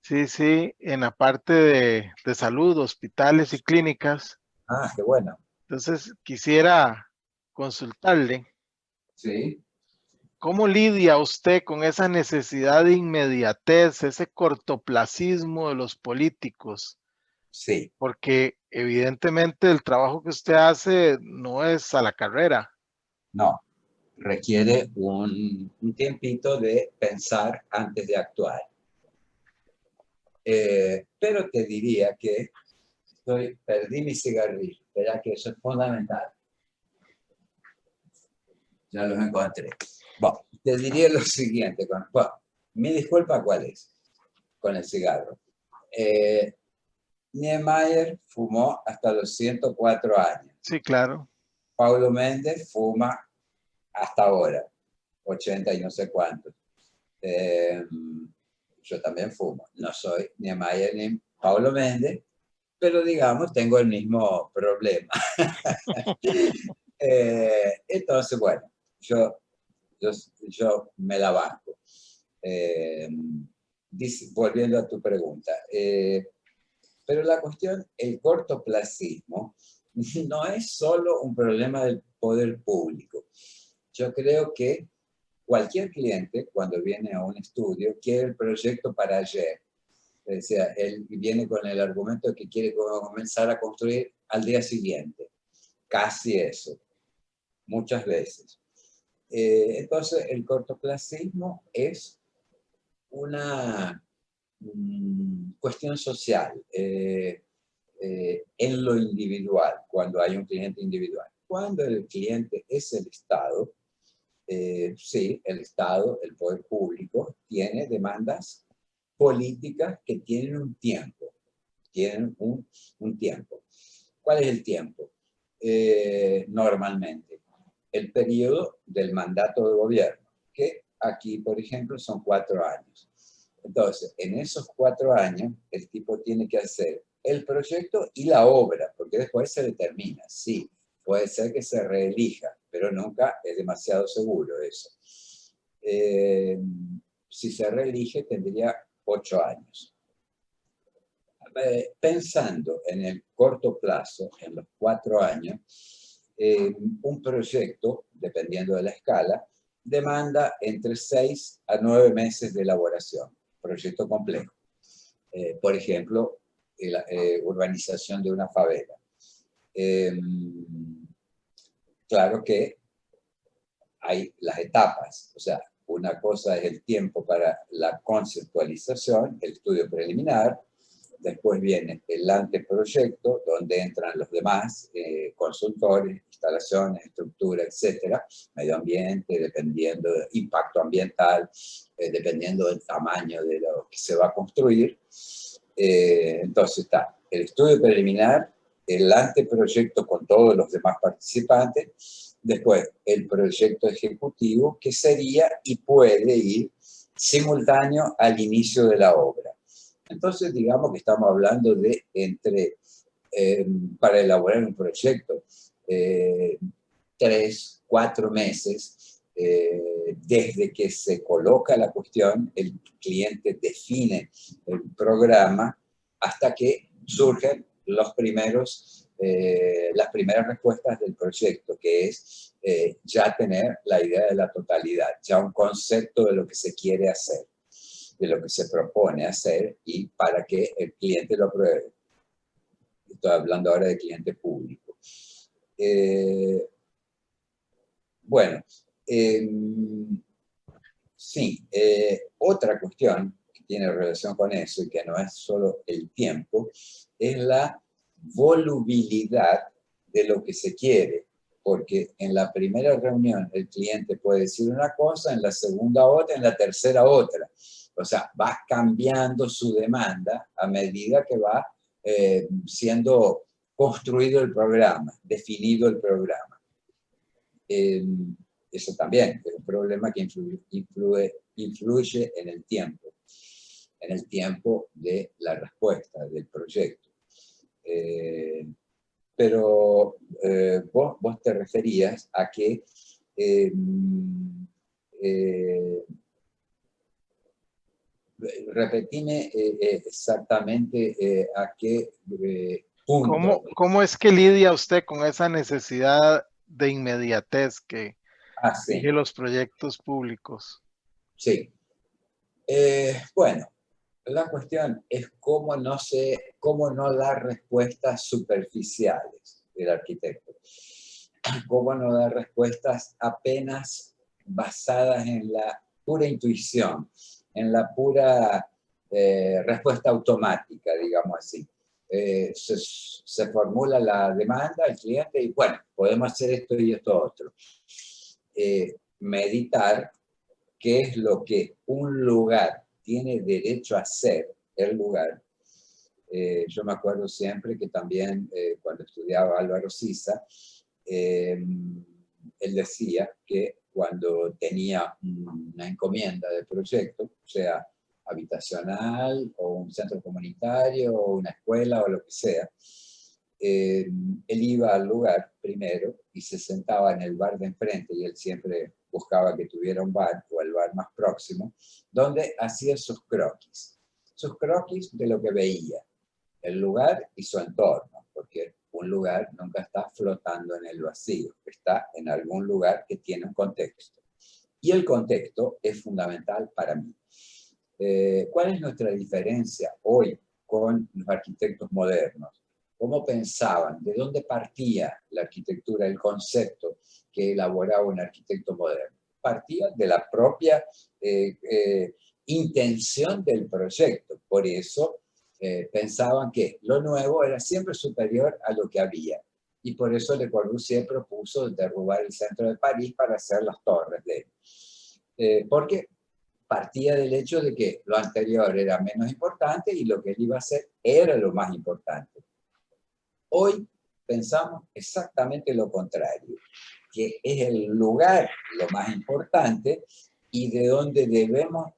B: Sí, sí, en la parte de salud, hospitales y clínicas.
A: Ah, qué bueno.
B: Entonces, quisiera consultarle,
A: Sí.
B: ¿cómo lidia usted con esa necesidad de inmediatez, ese cortoplacismo de los políticos?
A: Sí.
B: Porque evidentemente el trabajo que usted hace no es a la carrera.
A: No. Requiere un tiempito de pensar antes de actuar. Pero te diría que perdí mi cigarrillo, ¿verdad? Que eso es fundamental. Ya los encontré. Bueno, te diría lo siguiente. Bueno, mi disculpa, ¿cuál es? Con el cigarro. Niemeyer fumó hasta los 104 años.
B: Sí, claro.
A: Paulo Méndez fuma hasta ahora, 80 y no sé cuántos. Yo también fumo. No soy Niemeyer ni Paulo Méndez, pero digamos, tengo el mismo problema. Entonces, bueno, yo, yo me la banco. Volviendo a tu pregunta, pero la cuestión, el cortoplacismo, no es solo un problema del poder público. Yo creo que cualquier cliente, cuando viene a un estudio, quiere el proyecto para ayer. O sea, él viene con el argumento de que quiere comenzar a construir al día siguiente. Casi eso, muchas veces. Entonces, el cortoplacismo es una cuestión social en lo individual, cuando hay un cliente individual. Cuando el cliente es el Estado, sí, el Estado, el poder público, tiene demandas políticas que tienen un tiempo. Tienen un tiempo. ¿Cuál es el tiempo? Normalmente, el periodo del mandato de gobierno, que aquí, por ejemplo, son 4 años. Entonces, en esos 4 años, el tipo tiene que hacer el proyecto y la obra, porque después se determina. Sí, puede ser que se reelija, pero nunca es demasiado seguro eso. Si se reelige, tendría 8 años. Pensando en el corto plazo, en los 4 años, un proyecto, dependiendo de la escala, demanda entre 6 a 9 meses de elaboración. Proyecto complejo. Por ejemplo, la urbanización de una favela. Claro que hay las etapas, o sea, una cosa es el tiempo para la conceptualización, el estudio preliminar, después viene el anteproyecto, donde entran los demás consultores, instalaciones, estructura, etcétera, medio ambiente, dependiendo del impacto ambiental, dependiendo del tamaño de lo que se va a construir. Entonces está el estudio preliminar, el anteproyecto con todos los demás participantes, después el proyecto ejecutivo, que sería y puede ir simultáneo al inicio de la obra. Entonces, digamos que estamos hablando de para elaborar un proyecto, 3, 4 meses, desde que se coloca la cuestión, el cliente define el programa, hasta que surgen las primeras respuestas del proyecto, que es ya tener la idea de la totalidad, ya un concepto de lo que se quiere hacer, de lo que se propone hacer y para que el cliente lo apruebe. Estoy hablando ahora de cliente público. Bueno, sí, otra cuestión que tiene relación con eso y que no es solo el tiempo, es la volubilidad de lo que se quiere, porque en la primera reunión el cliente puede decir una cosa, en la segunda otra, en la tercera otra. O sea, va cambiando su demanda a medida que va siendo construido el programa, definido el programa. Eso también es un problema que influye en el tiempo de la respuesta del proyecto. Pero vos te referías a que repetime exactamente a qué punto.
B: ¿Cómo es que lidia usted con esa necesidad de inmediatez que
A: Sí.
B: rige los proyectos públicos?
A: Sí. Bueno, la cuestión es cómo no dar respuestas superficiales del arquitecto. Cómo no dar respuestas apenas basadas en la pura intuición, en la pura respuesta automática, digamos así. Se formula la demanda al cliente y bueno, podemos hacer esto y esto otro. Meditar qué es lo que un lugar tiene derecho a hacer, el lugar. Yo me acuerdo siempre que también cuando estudiaba Álvaro Siza, él decía que cuando tenía una encomienda de proyecto, o sea, habitacional, o un centro comunitario, o una escuela, o lo que sea, él iba al lugar primero y se sentaba en el bar de enfrente, y él siempre buscaba que tuviera un bar o el bar más próximo, donde hacía sus croquis de lo que veía, el lugar y su entorno, porque un lugar nunca está flotando en el vacío, está en algún lugar que tiene un contexto. Y el contexto es fundamental para mí. ¿Cuál es nuestra diferencia hoy con los arquitectos modernos? ¿Cómo pensaban? ¿De dónde partía la arquitectura, el concepto que elaboraba un arquitecto moderno? Partía de la propia intención del proyecto. Por eso pensaban que lo nuevo era siempre superior a lo que había. Y por eso Le Corbusier propuso derrubar el centro de París para hacer las torres de él. Porque partía del hecho de que lo anterior era menos importante y lo que él iba a hacer era lo más importante. Hoy pensamos exactamente lo contrario, que es el lugar lo más importante y de donde debemos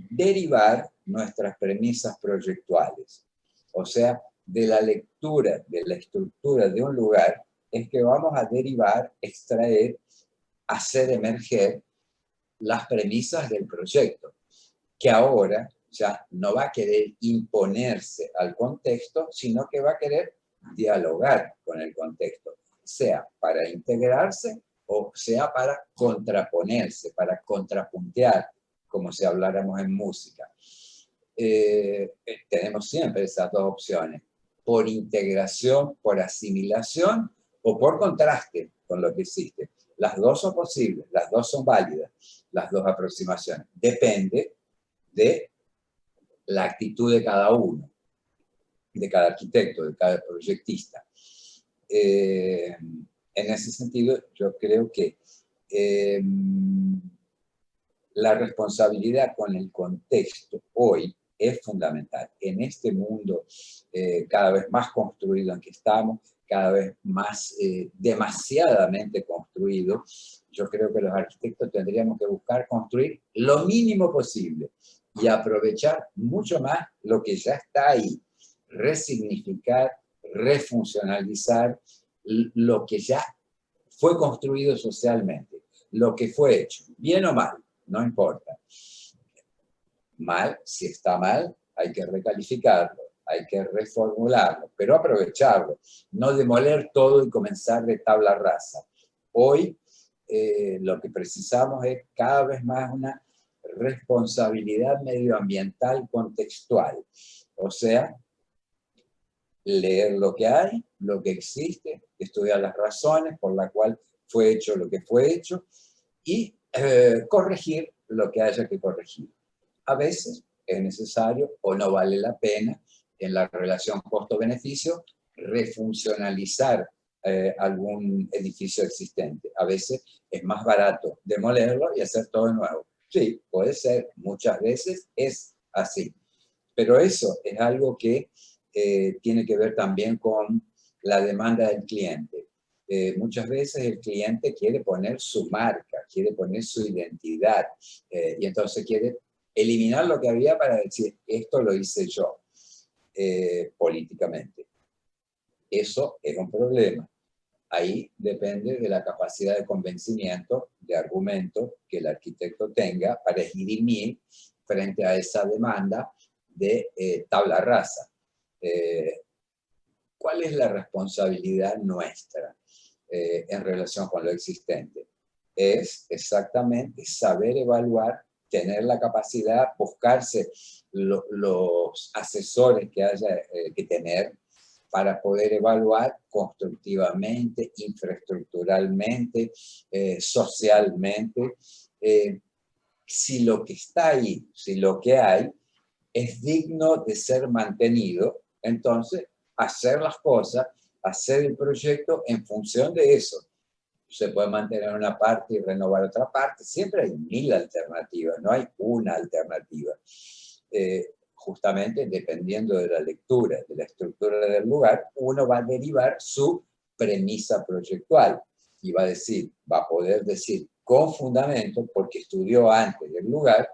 A: derivar nuestras premisas proyectuales. O sea, de la lectura de la estructura de un lugar es que vamos a derivar, extraer, hacer emerger las premisas del proyecto, que ahora ya no va a querer imponerse al contexto, sino que va a querer dialogar con el contexto, sea para integrarse o sea para contraponerse, para contrapuntear, como si habláramos en música. Tenemos siempre esas dos opciones, por integración, por asimilación o por contraste con lo que existe. Las dos son posibles, las dos son válidas, las dos aproximaciones. Depende de la actitud de cada uno, de cada arquitecto, de cada proyectista. En ese sentido, yo creo que la responsabilidad con el contexto hoy es fundamental. En este mundo cada vez más construido en que estamos, cada vez más demasiadamente construido, yo creo que los arquitectos tendríamos que buscar construir lo mínimo posible y aprovechar mucho más lo que ya está ahí, resignificar, refuncionalizar lo que ya fue construido socialmente, lo que fue hecho, bien o mal, no importa. Mal, si está mal, hay que recalificarlo, hay que reformularlo, pero aprovecharlo, no demoler todo y comenzar de tabla rasa. Hoy lo que precisamos es cada vez más una responsabilidad medioambiental contextual, o sea, leer lo que hay, lo que existe, estudiar las razones por las cuales fue hecho lo que fue hecho y corregir lo que haya que corregir. A veces es necesario o no vale la pena en la relación costo-beneficio refuncionalizar algún edificio existente. A veces es más barato demolerlo y hacer todo de nuevo. Sí, puede ser, muchas veces es así. Pero eso es algo que tiene que ver también con la demanda del cliente. Muchas veces el cliente quiere poner su marca, quiere poner su identidad y entonces quiere eliminar lo que había para decir, esto lo hice yo políticamente. Eso es un problema. Ahí depende de la capacidad de convencimiento, de argumento que el arquitecto tenga para esgrimir frente a esa demanda de tabla rasa. ¿Cuál es la responsabilidad nuestra en relación con lo existente? Es exactamente saber evaluar, tener la capacidad, buscarse los asesores que haya que tener para poder evaluar constructivamente, infraestructuralmente, socialmente, si lo que está ahí, si lo que hay, es digno de ser mantenido, entonces hacer las cosas, hacer el proyecto en función de eso. Se puede mantener una parte y renovar otra parte, siempre hay 1000 alternativas, no hay una alternativa. Justamente dependiendo de la lectura, de la estructura del lugar, uno va a derivar su premisa proyectual y va a decir, va a poder decir con fundamento, porque estudió antes del lugar,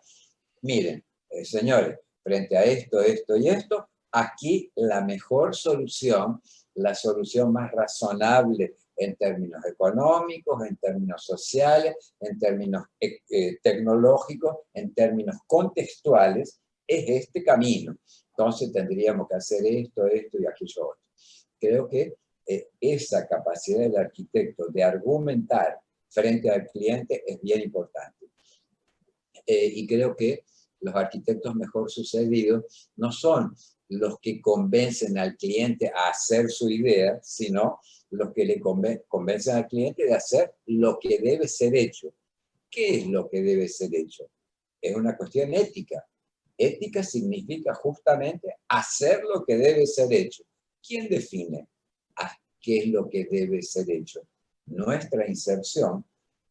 A: miren, señores, frente a esto, esto y esto, aquí la mejor solución, la solución más razonable en términos económicos, en términos sociales, en términos tecnológicos, en términos contextuales, es este camino. Entonces tendríamos que hacer esto, esto y aquello otro. Creo que esa capacidad del arquitecto de argumentar frente al cliente es bien importante. Y creo que los arquitectos mejor sucedidos no son los que convencen al cliente a hacer su idea, sino los que le convencen al cliente de hacer lo que debe ser hecho. ¿Qué es lo que debe ser hecho? Es una cuestión ética. Ética significa justamente hacer lo que debe ser hecho. ¿Quién define qué es lo que debe ser hecho? Nuestra inserción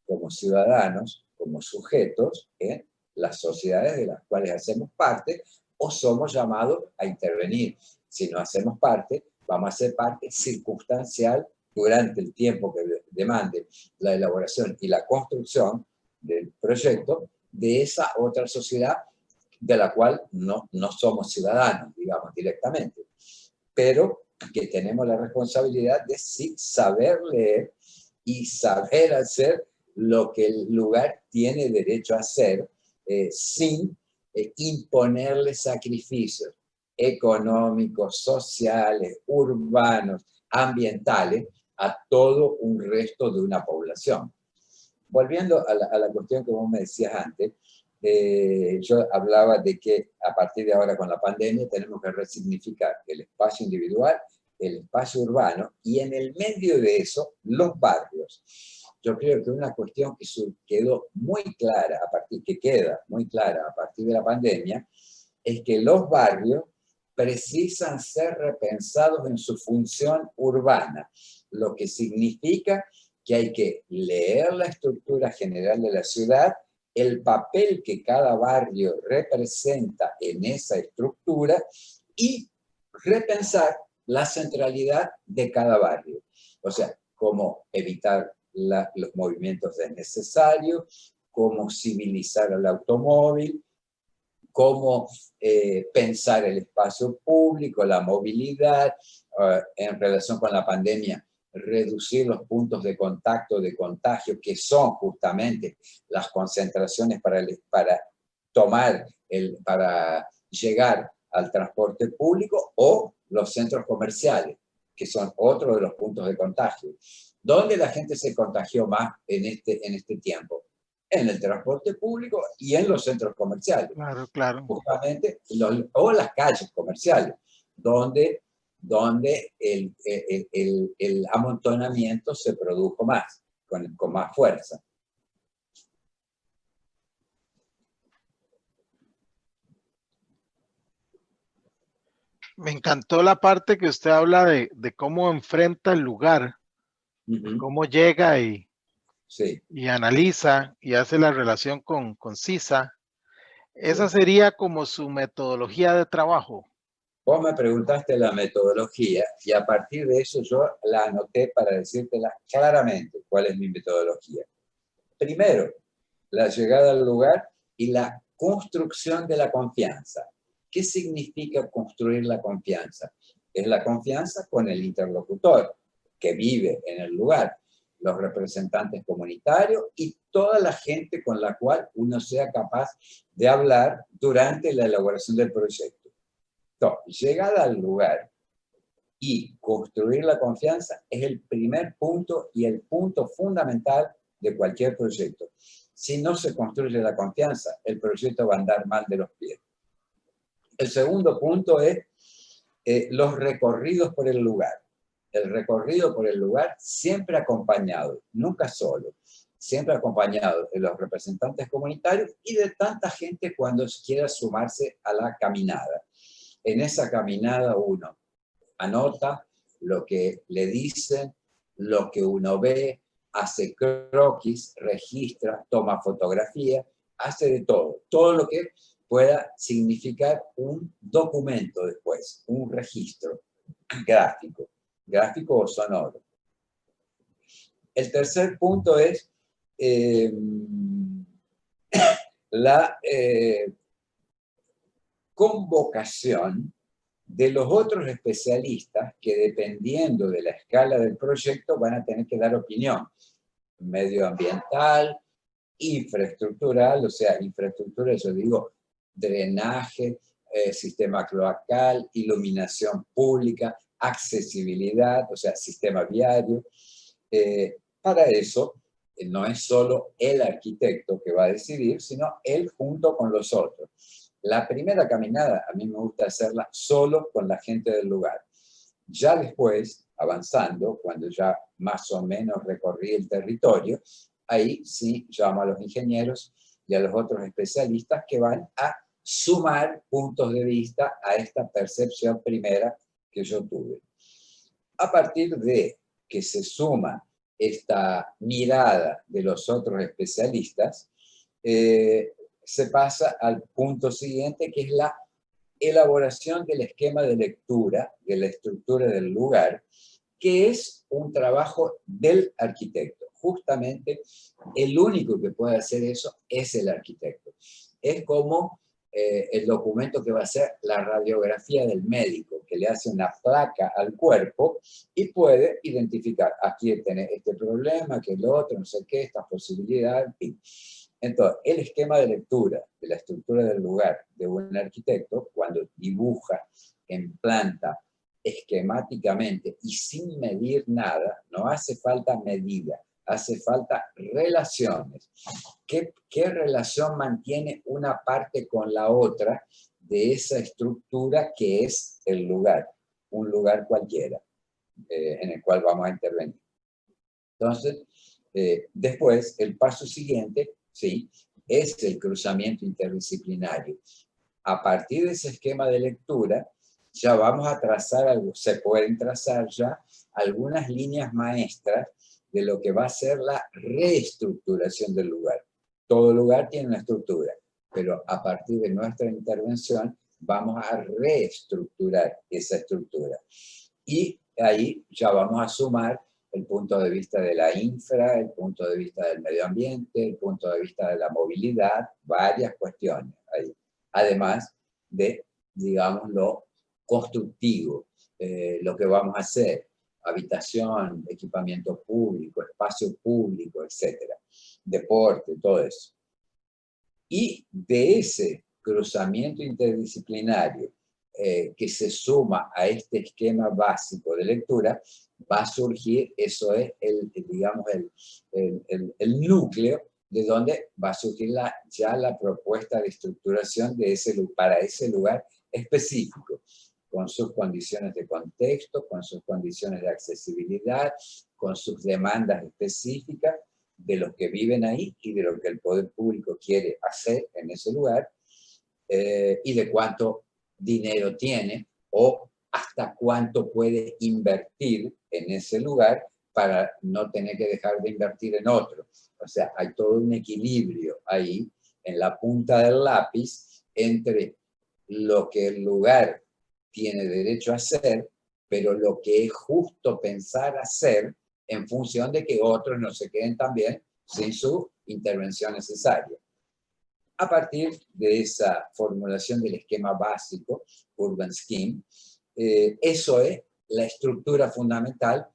A: como ciudadanos, como sujetos en las sociedades de las cuales hacemos parte, o somos llamados a intervenir. Si no hacemos parte, vamos a ser parte circunstancial durante el tiempo que demande la elaboración y la construcción del proyecto de esa otra sociedad de la cual no somos ciudadanos, digamos, directamente, pero que tenemos la responsabilidad de sí saber leer y saber hacer lo que el lugar tiene derecho a hacer, sin imponerle sacrificios económicos, sociales, urbanos, ambientales, a todo un resto de una población. Volviendo a la cuestión que vos me decías antes, yo hablaba de que a partir de ahora con la pandemia tenemos que resignificar el espacio individual, el espacio urbano y en el medio de eso los barrios. Yo creo que una cuestión que quedó muy clara, que queda muy clara a partir de la pandemia, es que los barrios precisan ser repensados en su función urbana, lo que significa que hay que leer la estructura general de la ciudad, el papel que cada barrio representa en esa estructura y repensar la centralidad de cada barrio. O sea, cómo evitar los movimientos desnecesarios, cómo civilizar al automóvil, cómo pensar el espacio público, la movilidad, en relación con la pandemia, reducir los puntos de contacto, de contagio, que son justamente las concentraciones para llegar al transporte público, o los centros comerciales, que son otro de los puntos de contagio. ¿Dónde la gente se contagió más en este tiempo? En el transporte público y en los centros comerciales.
B: Claro, claro.
A: Justamente, o las calles comerciales, donde el amontonamiento se produjo más, con más fuerza.
B: Me encantó la parte que usted habla de cómo enfrenta el lugar,
A: Uh-huh.
B: cómo llega
A: Sí.
B: y analiza y hace la relación con CISA. Esa
A: Sí.
B: sería como su metodología de trabajo.
A: Vos me preguntaste la metodología y a partir de eso yo la anoté para decírtela claramente cuál es mi metodología. Primero, la llegada al lugar y la construcción de la confianza. ¿Qué significa construir la confianza? Es la confianza con el interlocutor que vive en el lugar, los representantes comunitarios y toda la gente con la cual uno sea capaz de hablar durante la elaboración del proyecto. Entonces, llegada al lugar y construir la confianza es el primer punto y el punto fundamental de cualquier proyecto. Si no se construye la confianza, el proyecto va a andar mal de los pies. El segundo punto es los recorridos por el lugar. El recorrido por el lugar siempre acompañado, nunca solo, siempre acompañado de los representantes comunitarios y de tanta gente cuando quiera sumarse a la caminada. En esa caminada uno anota lo que le dicen, lo que uno ve, hace croquis, registra, toma fotografía, hace de todo. Todo lo que pueda significar un documento después, un registro gráfico o sonoro. El tercer punto es convocación de los otros especialistas que, dependiendo de la escala del proyecto, van a tener que dar opinión medioambiental, infraestructural, o sea, infraestructura, yo digo, drenaje, sistema cloacal, iluminación pública, accesibilidad, o sea, sistema viario. Para eso, no es solo el arquitecto que va a decidir, sino él junto con los otros. La primera caminada, a mí me gusta hacerla solo con la gente del lugar. Ya después, avanzando, cuando ya más o menos recorrí el territorio, ahí sí llamo a los ingenieros y a los otros especialistas que van a sumar puntos de vista a esta percepción primera que yo tuve. A partir de que se suma esta mirada de los otros especialistas, se pasa al punto siguiente, que es la elaboración del esquema de lectura, de la estructura del lugar, que es un trabajo del arquitecto. Justamente el único que puede hacer eso es el arquitecto. Es como el documento que va a ser la radiografía del médico, que le hace una placa al cuerpo y puede identificar, aquí tiene este problema, que el otro, no sé qué, estas posibilidades, en fin. Entonces, el esquema de lectura de la estructura del lugar de un arquitecto, cuando dibuja en planta esquemáticamente y sin medir nada, no hace falta medida, hace falta relaciones. ¿Qué relación mantiene una parte con la otra de esa estructura que es el lugar? Un lugar cualquiera en el cual vamos a intervenir. Entonces, después, el paso siguiente, ¿sí?, es el cruzamiento interdisciplinario. A partir de ese esquema de lectura, ya vamos a trazar algo, se pueden trazar ya algunas líneas maestras de lo que va a ser la reestructuración del lugar. Todo lugar tiene una estructura, pero a partir de nuestra intervención vamos a reestructurar esa estructura. Y ahí ya vamos a sumar el punto de vista de la infra, el punto de vista del medio ambiente, el punto de vista de la movilidad, varias cuestiones ahí. Además de, digamos, lo constructivo, lo que vamos a hacer, habitación, equipamiento público, espacio público, etcétera, deporte, todo eso. Y de ese cruzamiento interdisciplinario que se suma a este esquema básico de lectura, va a surgir, eso es digamos, el núcleo de donde va a surgir ya la propuesta de estructuración de para ese lugar específico, con sus condiciones de contexto, con sus condiciones de accesibilidad, con sus demandas específicas de los que viven ahí y de lo que el poder público quiere hacer en ese lugar, y de cuánto dinero tiene o hasta cuánto puede invertir en ese lugar para no tener que dejar de invertir en otro. O sea, hay todo un equilibrio ahí en la punta del lápiz entre lo que el lugar tiene derecho a hacer, pero lo que es justo pensar hacer en función de que otros no se queden también sin su intervención necesaria. A partir de esa formulación del esquema básico, Urban Scheme, eso es la estructura fundamental,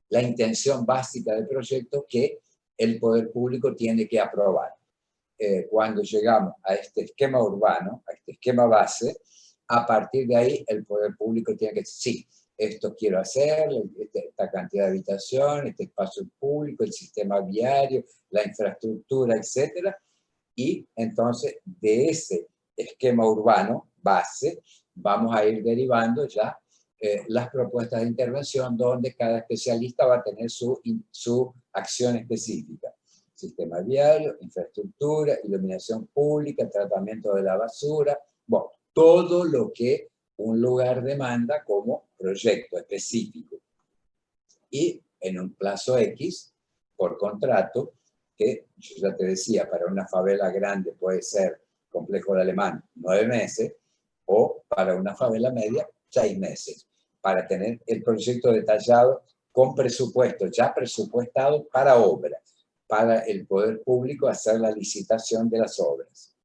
A: la intención básica del proyecto que el poder público tiene que aprobar. Cuando llegamos a este esquema urbano, a este esquema base, a partir de ahí el poder público tiene que decir, sí, esto quiero hacer, esta cantidad de habitación, este espacio público, el sistema viario, la infraestructura, etcétera. Y entonces de ese esquema urbano base vamos a ir derivando ya las propuestas de intervención donde cada especialista va a tener su acción específica. Sistema viario, infraestructura, iluminación pública, tratamiento de la basura, bueno, todo lo que un lugar demanda como proyecto específico. Y en un plazo X, por contrato, que yo ya te decía, para una favela grande puede ser Complejo de Alemán 9 meses, o para una favela media 6 meses, para tener el proyecto detallado con presupuesto, ya presupuestado para obras, para el poder público hacer la licitación de las obras.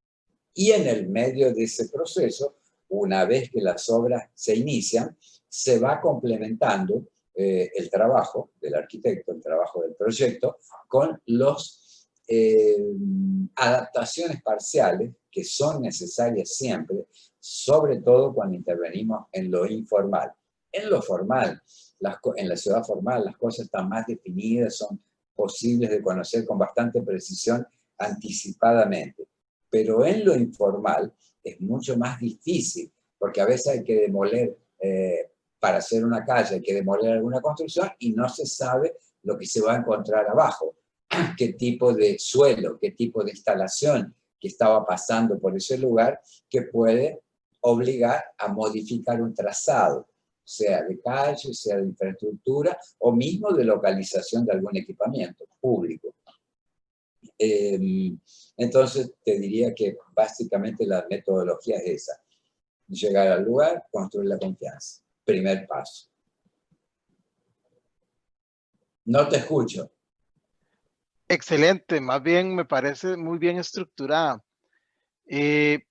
A: Y en el medio de ese proceso, una vez que las obras se inician, se va complementando el trabajo del arquitecto, el trabajo del proyecto, con las adaptaciones parciales que son necesarias siempre, sobre todo cuando intervenimos en lo informal. En lo formal, en la ciudad formal, las cosas están más definidas, son posibles de conocer con bastante precisión anticipadamente. Pero en lo informal es mucho más difícil, porque a veces hay que demoler, para hacer una calle, hay que demoler alguna construcción y no se sabe lo que se va a encontrar abajo, qué tipo de suelo, qué tipo de instalación que estaba pasando por ese lugar, que puede obligar a modificar un trazado, sea de calle, sea de infraestructura, o mismo de localización de algún equipamiento público. Entonces, te diría que básicamente la metodología es esa. Llegar al lugar, construir la confianza. Primer paso. No te escucho.
B: Excelente, más bien me parece muy bien estructurada. Hay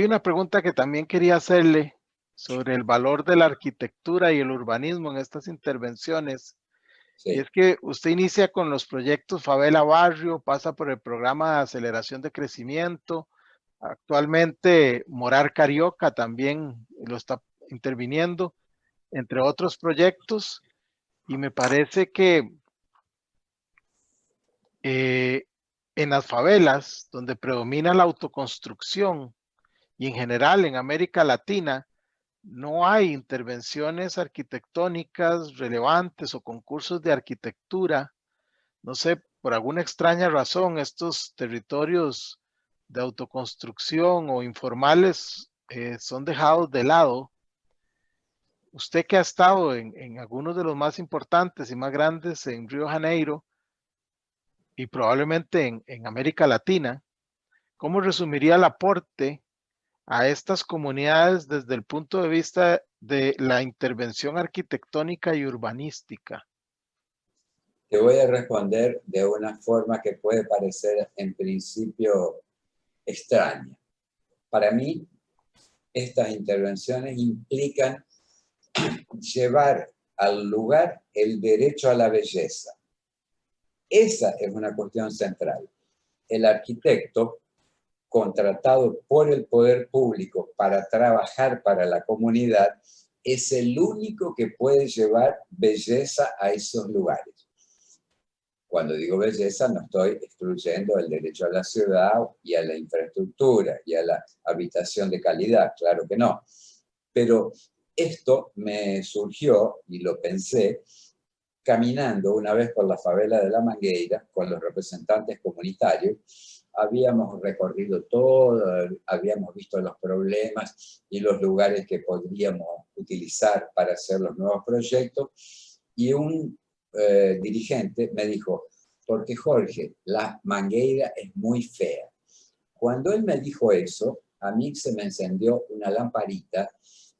B: una pregunta que también quería hacerle sobre el valor de la arquitectura y el urbanismo en estas intervenciones. Y
A: Sí.
B: es que usted inicia con los proyectos Favela Barrio, pasa por el programa de aceleración de crecimiento. Actualmente Morar Carioca también lo está interviniendo, entre otros proyectos. Y me parece que en las favelas, donde predomina la autoconstrucción y en general en América Latina, no hay intervenciones arquitectónicas relevantes o concursos de arquitectura. No sé, por alguna extraña razón, estos territorios de autoconstrucción o informales son dejados de lado. Usted que ha estado en algunos de los más importantes y más grandes en Río de Janeiro y probablemente en América Latina, ¿cómo resumiría el aporte a estas comunidades desde el punto de vista de la intervención arquitectónica y urbanística?
A: Te voy a responder de una forma que puede parecer en principio extraña. Para mí, estas intervenciones implican llevar al lugar el derecho a la belleza. Esa es una cuestión central. El arquitecto, contratado por el poder público para trabajar para la comunidad, es el único que puede llevar belleza a esos lugares. Cuando digo belleza, no estoy excluyendo el derecho a la ciudad y a la infraestructura y a la habitación de calidad, claro que no. Pero esto me surgió, y lo pensé, caminando una vez por la favela de La Mangueira con los representantes comunitarios. Habíamos recorrido todo, habíamos visto los problemas y los lugares que podríamos utilizar para hacer los nuevos proyectos, y un dirigente me dijo: porque Jorge, La Mangueira es muy fea. Cuando él me dijo eso, a mí se me encendió una lamparita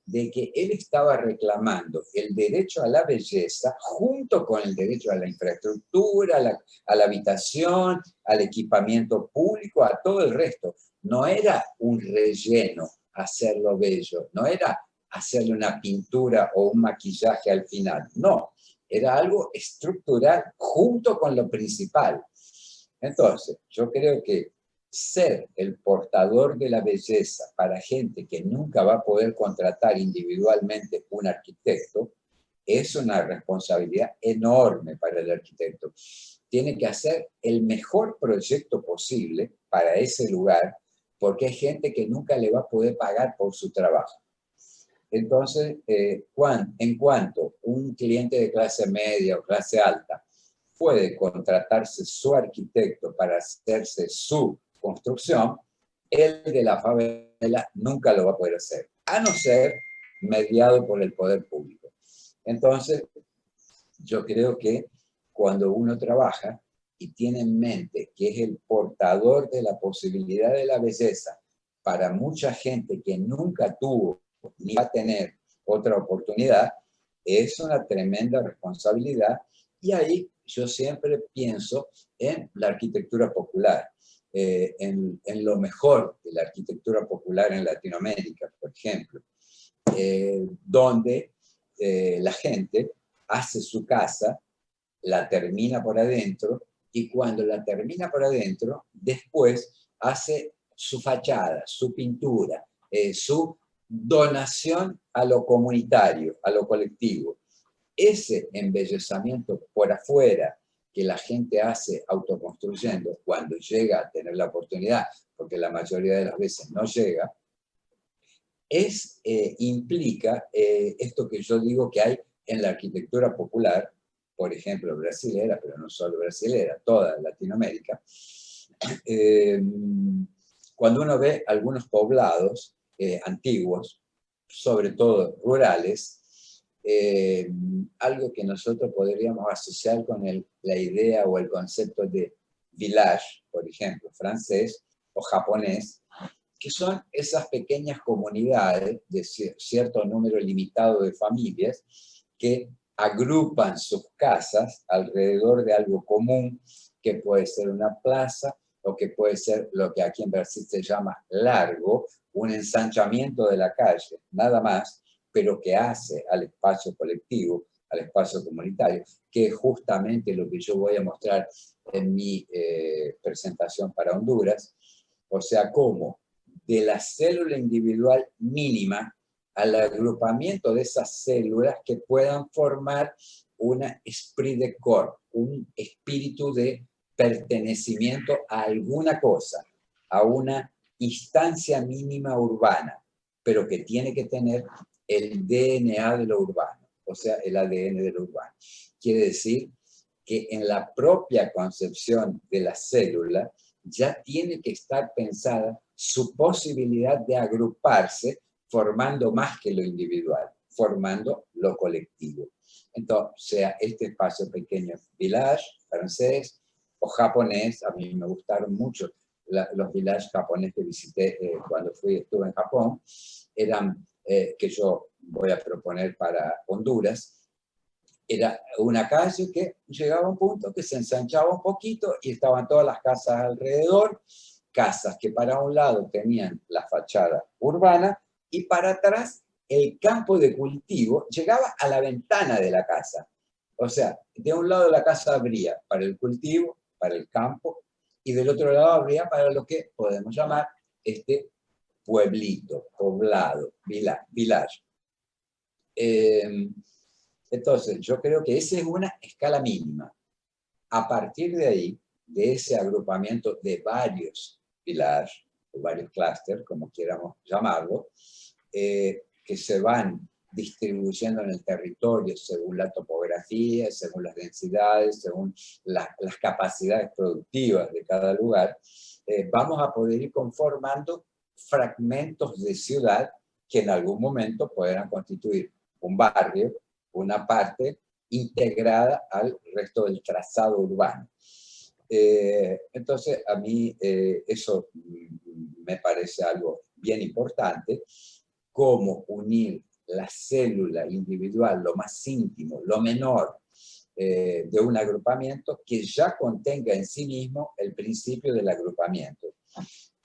A: de que él estaba reclamando el derecho a la belleza junto con el derecho a la infraestructura, a la habitación, al equipamiento público, a todo el resto. No era un relleno hacerlo bello, no era hacerle una pintura o un maquillaje al final, no. Era algo estructural junto con lo principal. Entonces, yo creo que ser el portador de la belleza para gente que nunca va a poder contratar individualmente un arquitecto es una responsabilidad enorme para el arquitecto. Tiene que hacer el mejor proyecto posible para ese lugar, porque hay gente que nunca le va a poder pagar por su trabajo. Entonces, en cuanto un cliente de clase media o clase alta puede contratarse su arquitecto para hacerse su construcción, el de la favela nunca lo va a poder hacer, a no ser mediado por el poder público. Entonces, yo creo que cuando uno trabaja y tiene en mente que es el portador de la posibilidad de la belleza para mucha gente que nunca tuvo ni va a tener otra oportunidad, es una tremenda responsabilidad. Y ahí yo siempre pienso en la arquitectura popular. en lo mejor de la arquitectura popular en Latinoamérica, por ejemplo, donde la gente hace su casa, la termina por adentro, y cuando la termina por adentro, después hace su fachada, su pintura, su donación a lo comunitario, a lo colectivo. Ese embellecimiento por afuera que la gente hace autoconstruyendo cuando llega a tener la oportunidad, porque la mayoría de las veces no llega, implica esto que yo digo que hay en la arquitectura popular, por ejemplo, brasilera, pero no solo brasilera, toda Latinoamérica. Cuando uno ve algunos poblados antiguos, sobre todo rurales, algo que nosotros podríamos asociar con la idea o el concepto de village, por ejemplo, francés o japonés, que son esas pequeñas comunidades de cierto número limitado de familias que agrupan sus casas alrededor de algo común, que puede ser una plaza o que puede ser lo que aquí en Brasil se llama largo, un ensanchamiento de la calle, nada más, pero que hace al espacio colectivo, al espacio comunitario, que es justamente lo que yo voy a mostrar en mi presentación para Honduras. O sea, cómo de la célula individual mínima al agrupamiento de esas células que puedan formar una esprit de corps, un espíritu de pertenecimiento a alguna cosa, a una instancia mínima urbana, pero que tiene que tener el DNA de lo urbano, o sea, el ADN de lo urbano. Quiere decir que en la propia concepción de la célula ya tiene que estar pensada su posibilidad de agruparse formando más que lo individual, formando lo colectivo. Entonces, sea este espacio pequeño, village, francés o japonés, a mí me gustaron mucho los villages japoneses que visité cuando estuve en Japón, eran, que yo voy a proponer para Honduras, era una calle que llegaba a un punto que se ensanchaba un poquito y estaban todas las casas alrededor, casas que para un lado tenían la fachada urbana y para atrás el campo de cultivo llegaba a la ventana de la casa. O sea, de un lado de la casa abría para el cultivo, para el campo, y del otro lado abría para lo que podemos llamar este pueblito, poblado, village. Entonces, yo creo que esa es una escala mínima. A partir de ahí, de ese agrupamiento de varios villages, o varios clústeres, como quieramos llamarlo, que se van distribuyendo en el territorio según la topografía, según las densidades, según las capacidades productivas de cada lugar, vamos a poder ir conformando fragmentos de ciudad que en algún momento podrán constituir un barrio, una parte integrada al resto del trazado urbano. Entonces, a mí eso me parece algo bien importante, cómo unir la célula individual, lo más íntimo, lo menor de un agrupamiento que ya contenga en sí mismo el principio del agrupamiento.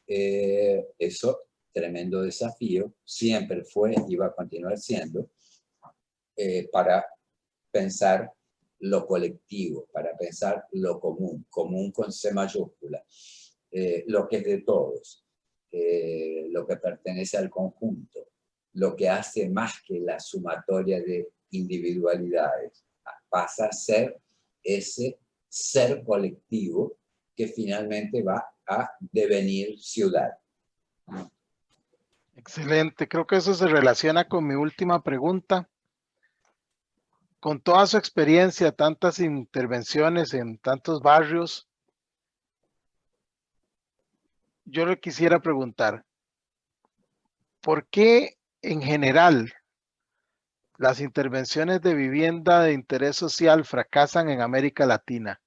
A: Eso, tremendo desafío, siempre fue y va a continuar siendo, para pensar lo colectivo, para pensar lo común, común con C mayúscula, lo que es de todos, lo que pertenece al conjunto, lo que hace más que la sumatoria de individualidades, pasa a ser ese ser colectivo que finalmente va a devenir ciudad.
B: Excelente, creo que eso se relaciona con mi última pregunta. Con toda su experiencia, tantas intervenciones en tantos barrios, yo le quisiera preguntar, ¿por qué en general las intervenciones de vivienda de interés social fracasan en América Latina?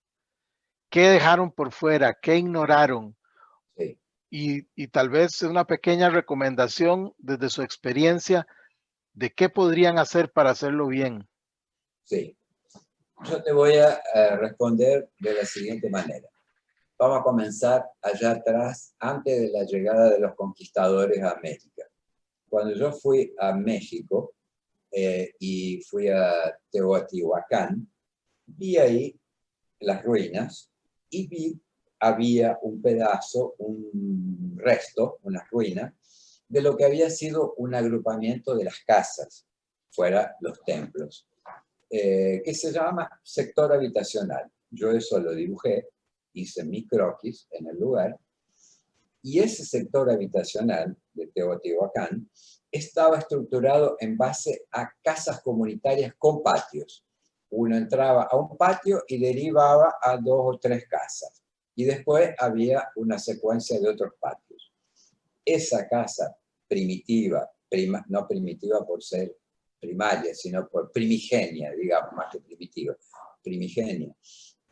B: ¿Qué dejaron por fuera? ¿Qué ignoraron?
A: Sí.
B: Y tal vez una pequeña recomendación desde su experiencia de qué podrían hacer para hacerlo bien.
A: Sí. Yo te voy a responder de la siguiente manera. vamos a comenzar allá atrás, antes de la llegada de los conquistadores a América. Cuando yo fui a México y fui a Teotihuacán, vi ahí las ruinas y había un pedazo, un resto, una ruina, de lo que había sido un agrupamiento de las casas, fuera los templos, que se llama sector habitacional. Yo eso lo dibujé, hice mi croquis en el lugar, y ese sector habitacional de Teotihuacán estaba estructurado en base a casas comunitarias con patios. Uno entraba a un patio y derivaba a 2 o 3 casas. Y después había una secuencia de otros patios. Esa casa primitiva, no primitiva por ser primaria, sino por primigenia, digamos, más que primitiva, primigenia,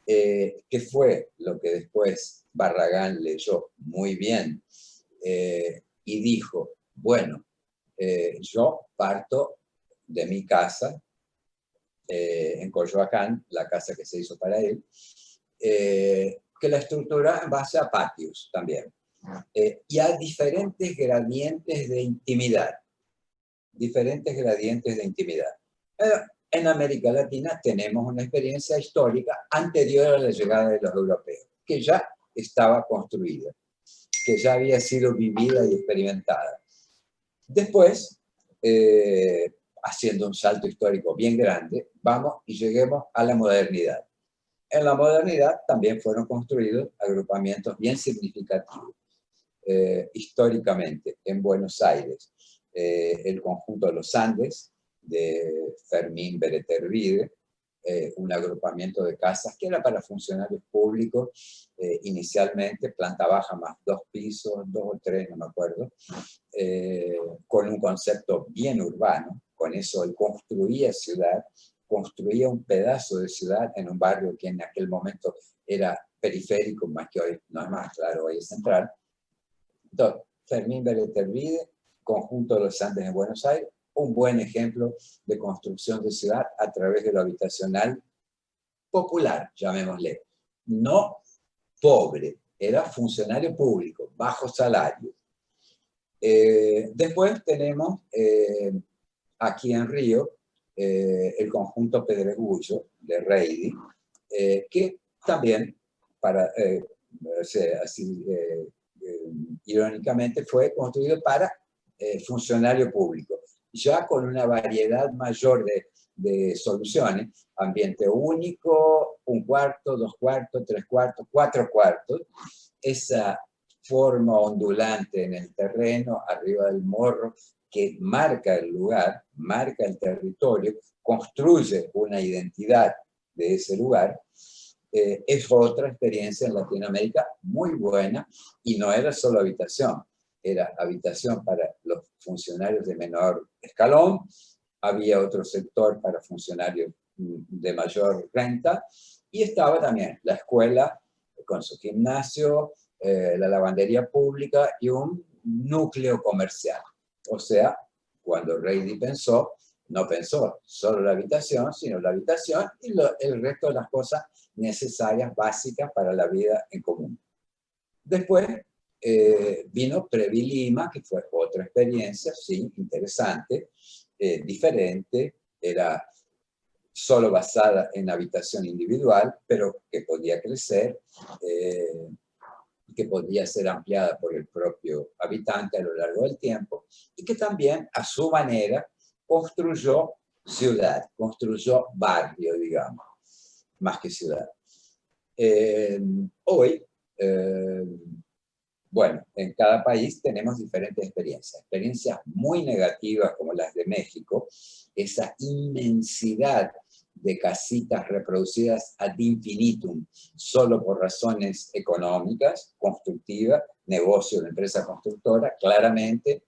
A: que fue lo que después Barragán leyó muy bien y dijo, bueno, yo parto de mi casa en Coyoacán, la casa que se hizo para él, que la estructura en base a patios también. Y a diferentes gradientes de intimidad. Diferentes gradientes de intimidad. En América Latina tenemos una experiencia histórica anterior a la llegada de los europeos, que ya estaba construida, que ya había sido vivida y experimentada. Después, haciendo un salto histórico bien grande, vamos y lleguemos a la modernidad. En la modernidad también fueron construidos agrupamientos bien significativos. Históricamente, en Buenos Aires, el conjunto de los Andes, de Fermín Beretervide, un agrupamiento de casas que era para funcionarios públicos, inicialmente, planta baja más 2 pisos, 2 o 3, no me acuerdo, con un concepto bien urbano. Con eso él construía ciudad, construía un pedazo de ciudad en un barrio que en aquel momento era periférico, más que hoy, no es más, claro, hoy es central. Entonces, Fermín Beretervide, conjunto de los Andes en Buenos Aires, un buen ejemplo de construcción de ciudad a través de lo habitacional popular, llamémosle. No pobre, era funcionario público, bajo salario. Después tenemos aquí en Río el conjunto Pedregullo de Reidi, que también, irónicamente, fue construido para funcionario público, ya con una variedad mayor de soluciones, ambiente único, 1 cuarto, 2 cuartos, 3 cuartos, 4 cuartos, esa forma ondulante en el terreno, arriba del morro, que marca el lugar, marca el territorio, construye una identidad de ese lugar. Es otra experiencia en Latinoamérica muy buena, y no era solo habitación, era habitación para los funcionarios de menor escalón, había otro sector para funcionarios de mayor renta, y estaba también la escuela con su gimnasio, la lavandería pública y un núcleo comercial. O sea, cuando Reidi pensó, no pensó solo la habitación, sino la habitación y el resto de las cosas necesarias, básicas para la vida en común. Después vino Previ Lima, que fue otra experiencia, sí, interesante, diferente, era solo basada en habitación individual, pero que podía crecer, que podía ser ampliada por el propio habitante a lo largo del tiempo, y que también, a su manera, construyó ciudad, construyó barrio, digamos, más que ciudad. Hoy, bueno, en cada país tenemos diferentes experiencias muy negativas como las de México, esa inmensidad de casitas reproducidas ad infinitum, solo por razones económicas, constructivas, negocio de empresa constructora, claramente.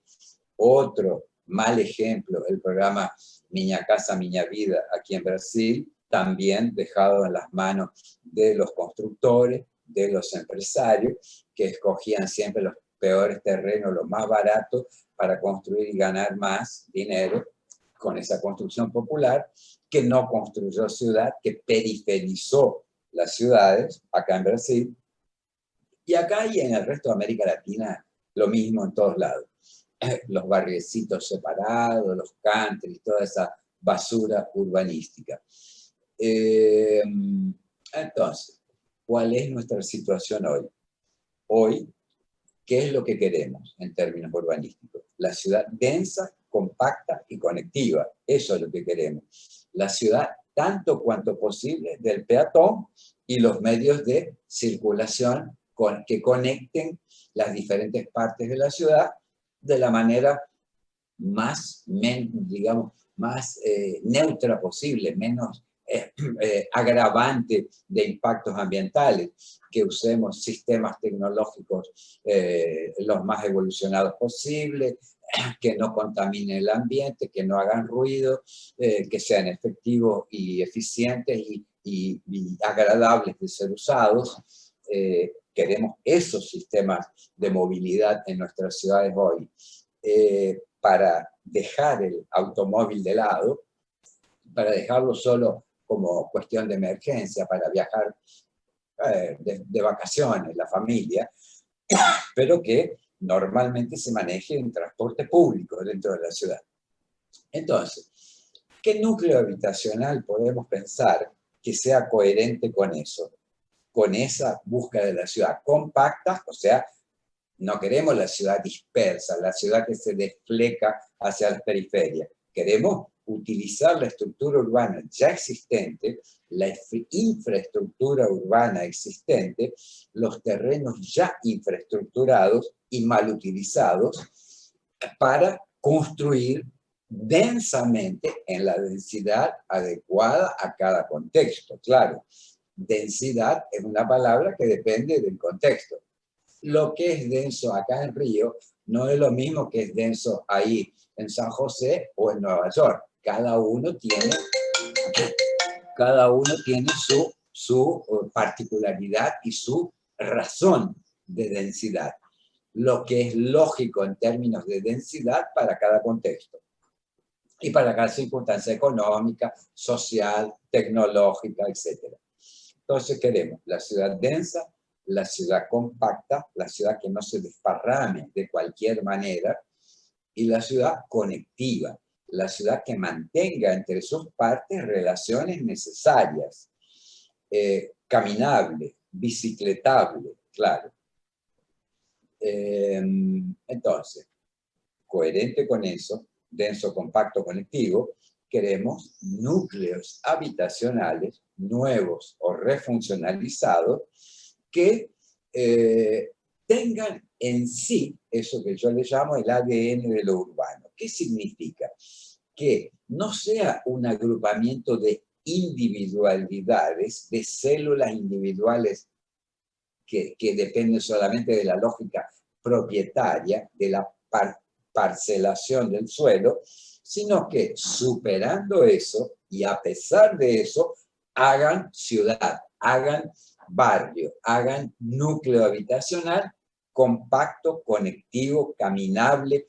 A: Otro mal ejemplo, el programa Minha Casa Minha Vida aquí en Brasil, también dejado en las manos de los constructores, de los empresarios, que escogían siempre los peores terrenos, los más baratos, para construir y ganar más dinero con esa construcción popular, que no construyó ciudad, que periferizó las ciudades, acá en Brasil, Y acá y en el resto de América Latina, lo mismo en todos lados. Los barriecitos separados, los country, toda esa basura urbanística. Entonces, ¿cuál es nuestra situación hoy? Hoy, ¿qué es lo que queremos en términos urbanísticos? La ciudad densa, compacta y conectiva. Eso es lo que queremos. La ciudad, tanto cuanto posible, del peatón y los medios de circulación que conecten las diferentes partes de la ciudad de la manera más, digamos, más neutra posible, menos agravante de impactos ambientales, que usemos sistemas tecnológicos los más evolucionados posibles, que no contaminen el ambiente, que no hagan ruido, que sean efectivos y eficientes y agradables de ser usados. Queremos esos sistemas de movilidad en nuestras ciudades hoy. Para dejar el automóvil de lado, para dejarlo solo como cuestión de emergencia, para viajar de vacaciones, la familia, pero que normalmente se maneje en transporte público dentro de la ciudad. Entonces, ¿qué núcleo habitacional podemos pensar que sea coherente con eso? Con esa búsqueda de la ciudad compacta, o sea, no queremos la ciudad dispersa, la ciudad que se desfleca hacia las periferias. Queremos utilizar la estructura urbana ya existente, la infraestructura urbana existente, los terrenos ya infraestructurados y mal utilizados para construir densamente en la densidad adecuada a cada contexto. Claro, densidad es una palabra que depende del contexto. Lo que es denso acá en Río no es lo mismo que es denso ahí en San José o en Nueva York. Cada uno tiene su particularidad y su razón de densidad. Lo que es lógico en términos de densidad para cada contexto. Y para cada circunstancia económica, social, tecnológica, etc. Entonces queremos la ciudad densa, la ciudad compacta, la ciudad que no se desparrame de cualquier manera, y la ciudad conectiva, la ciudad que mantenga entre sus partes relaciones necesarias, caminable, bicicletable, claro. Entonces, coherente con eso, denso, compacto, conectivo, queremos núcleos habitacionales nuevos o refuncionalizados que tengan en sí eso que yo le llamo el ADN de lo urbano. ¿Qué significa? Que no sea un agrupamiento de individualidades, de células individuales que dependen solamente de la lógica propietaria, de la parcelación del suelo, sino que superando eso y a pesar de eso, hagan ciudad, hagan barrio, hagan núcleo habitacional compacto, conectivo, caminable,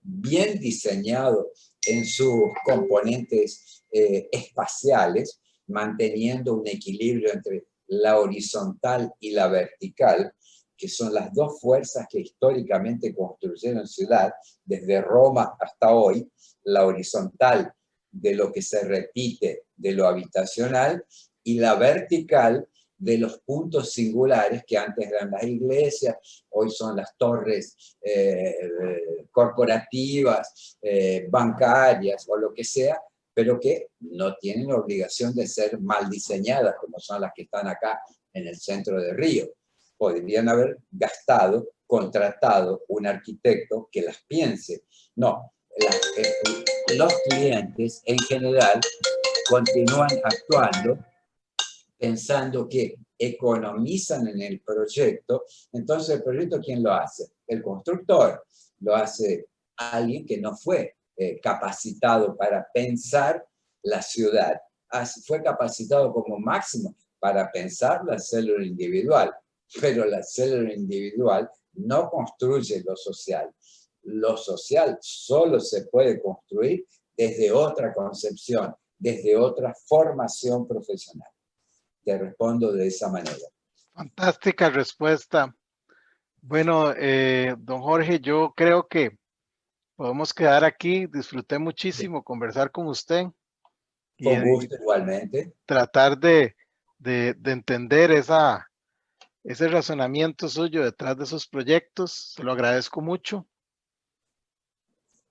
A: bien diseñado en sus componentes espaciales, manteniendo un equilibrio entre la horizontal y la vertical, que son las dos fuerzas que históricamente construyeron ciudad, desde Roma hasta hoy, la horizontal de lo que se repite de lo habitacional y la vertical de los puntos singulares que antes eran las iglesias, hoy son las torres corporativas, bancarias o lo que sea, pero que no tienen obligación de ser mal diseñadas como son las que están acá en el centro de Río. Podrían haber contratado un arquitecto que las piense. No, los clientes en general continúan actuando pensando que economizan en el proyecto. Entonces, ¿el proyecto quién lo hace? El constructor. Lo hace alguien que no fue capacitado para pensar la ciudad. Fue capacitado como máximo para pensar la célula individual, pero la célula individual no construye lo social. Lo social solo se puede construir desde otra concepción, desde otra formación profesional. Te respondo de esa manera.
B: Fantástica respuesta. Bueno, don Jorge, yo creo que podemos quedar aquí. Disfruté muchísimo conversar con usted
A: Fue un
B: y
A: gusto igualmente.
B: tratar de entender ese razonamiento suyo detrás de esos proyectos. Se lo agradezco mucho.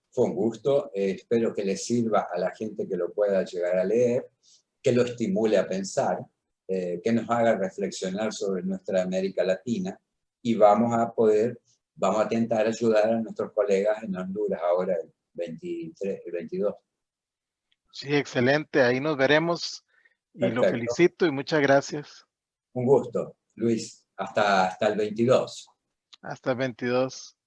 A: Fue un gusto. Espero que le sirva a la gente que lo pueda llegar a leer, que lo estimule a pensar, que nos haga reflexionar sobre nuestra América Latina y vamos a intentar ayudar a nuestros colegas en Honduras ahora el 23, el 22.
B: Sí, excelente. Ahí nos veremos y lo
A: Perfecto.
B: felicito y muchas gracias.
A: Un gusto, Luis. Hasta el 22.
B: Hasta el 22.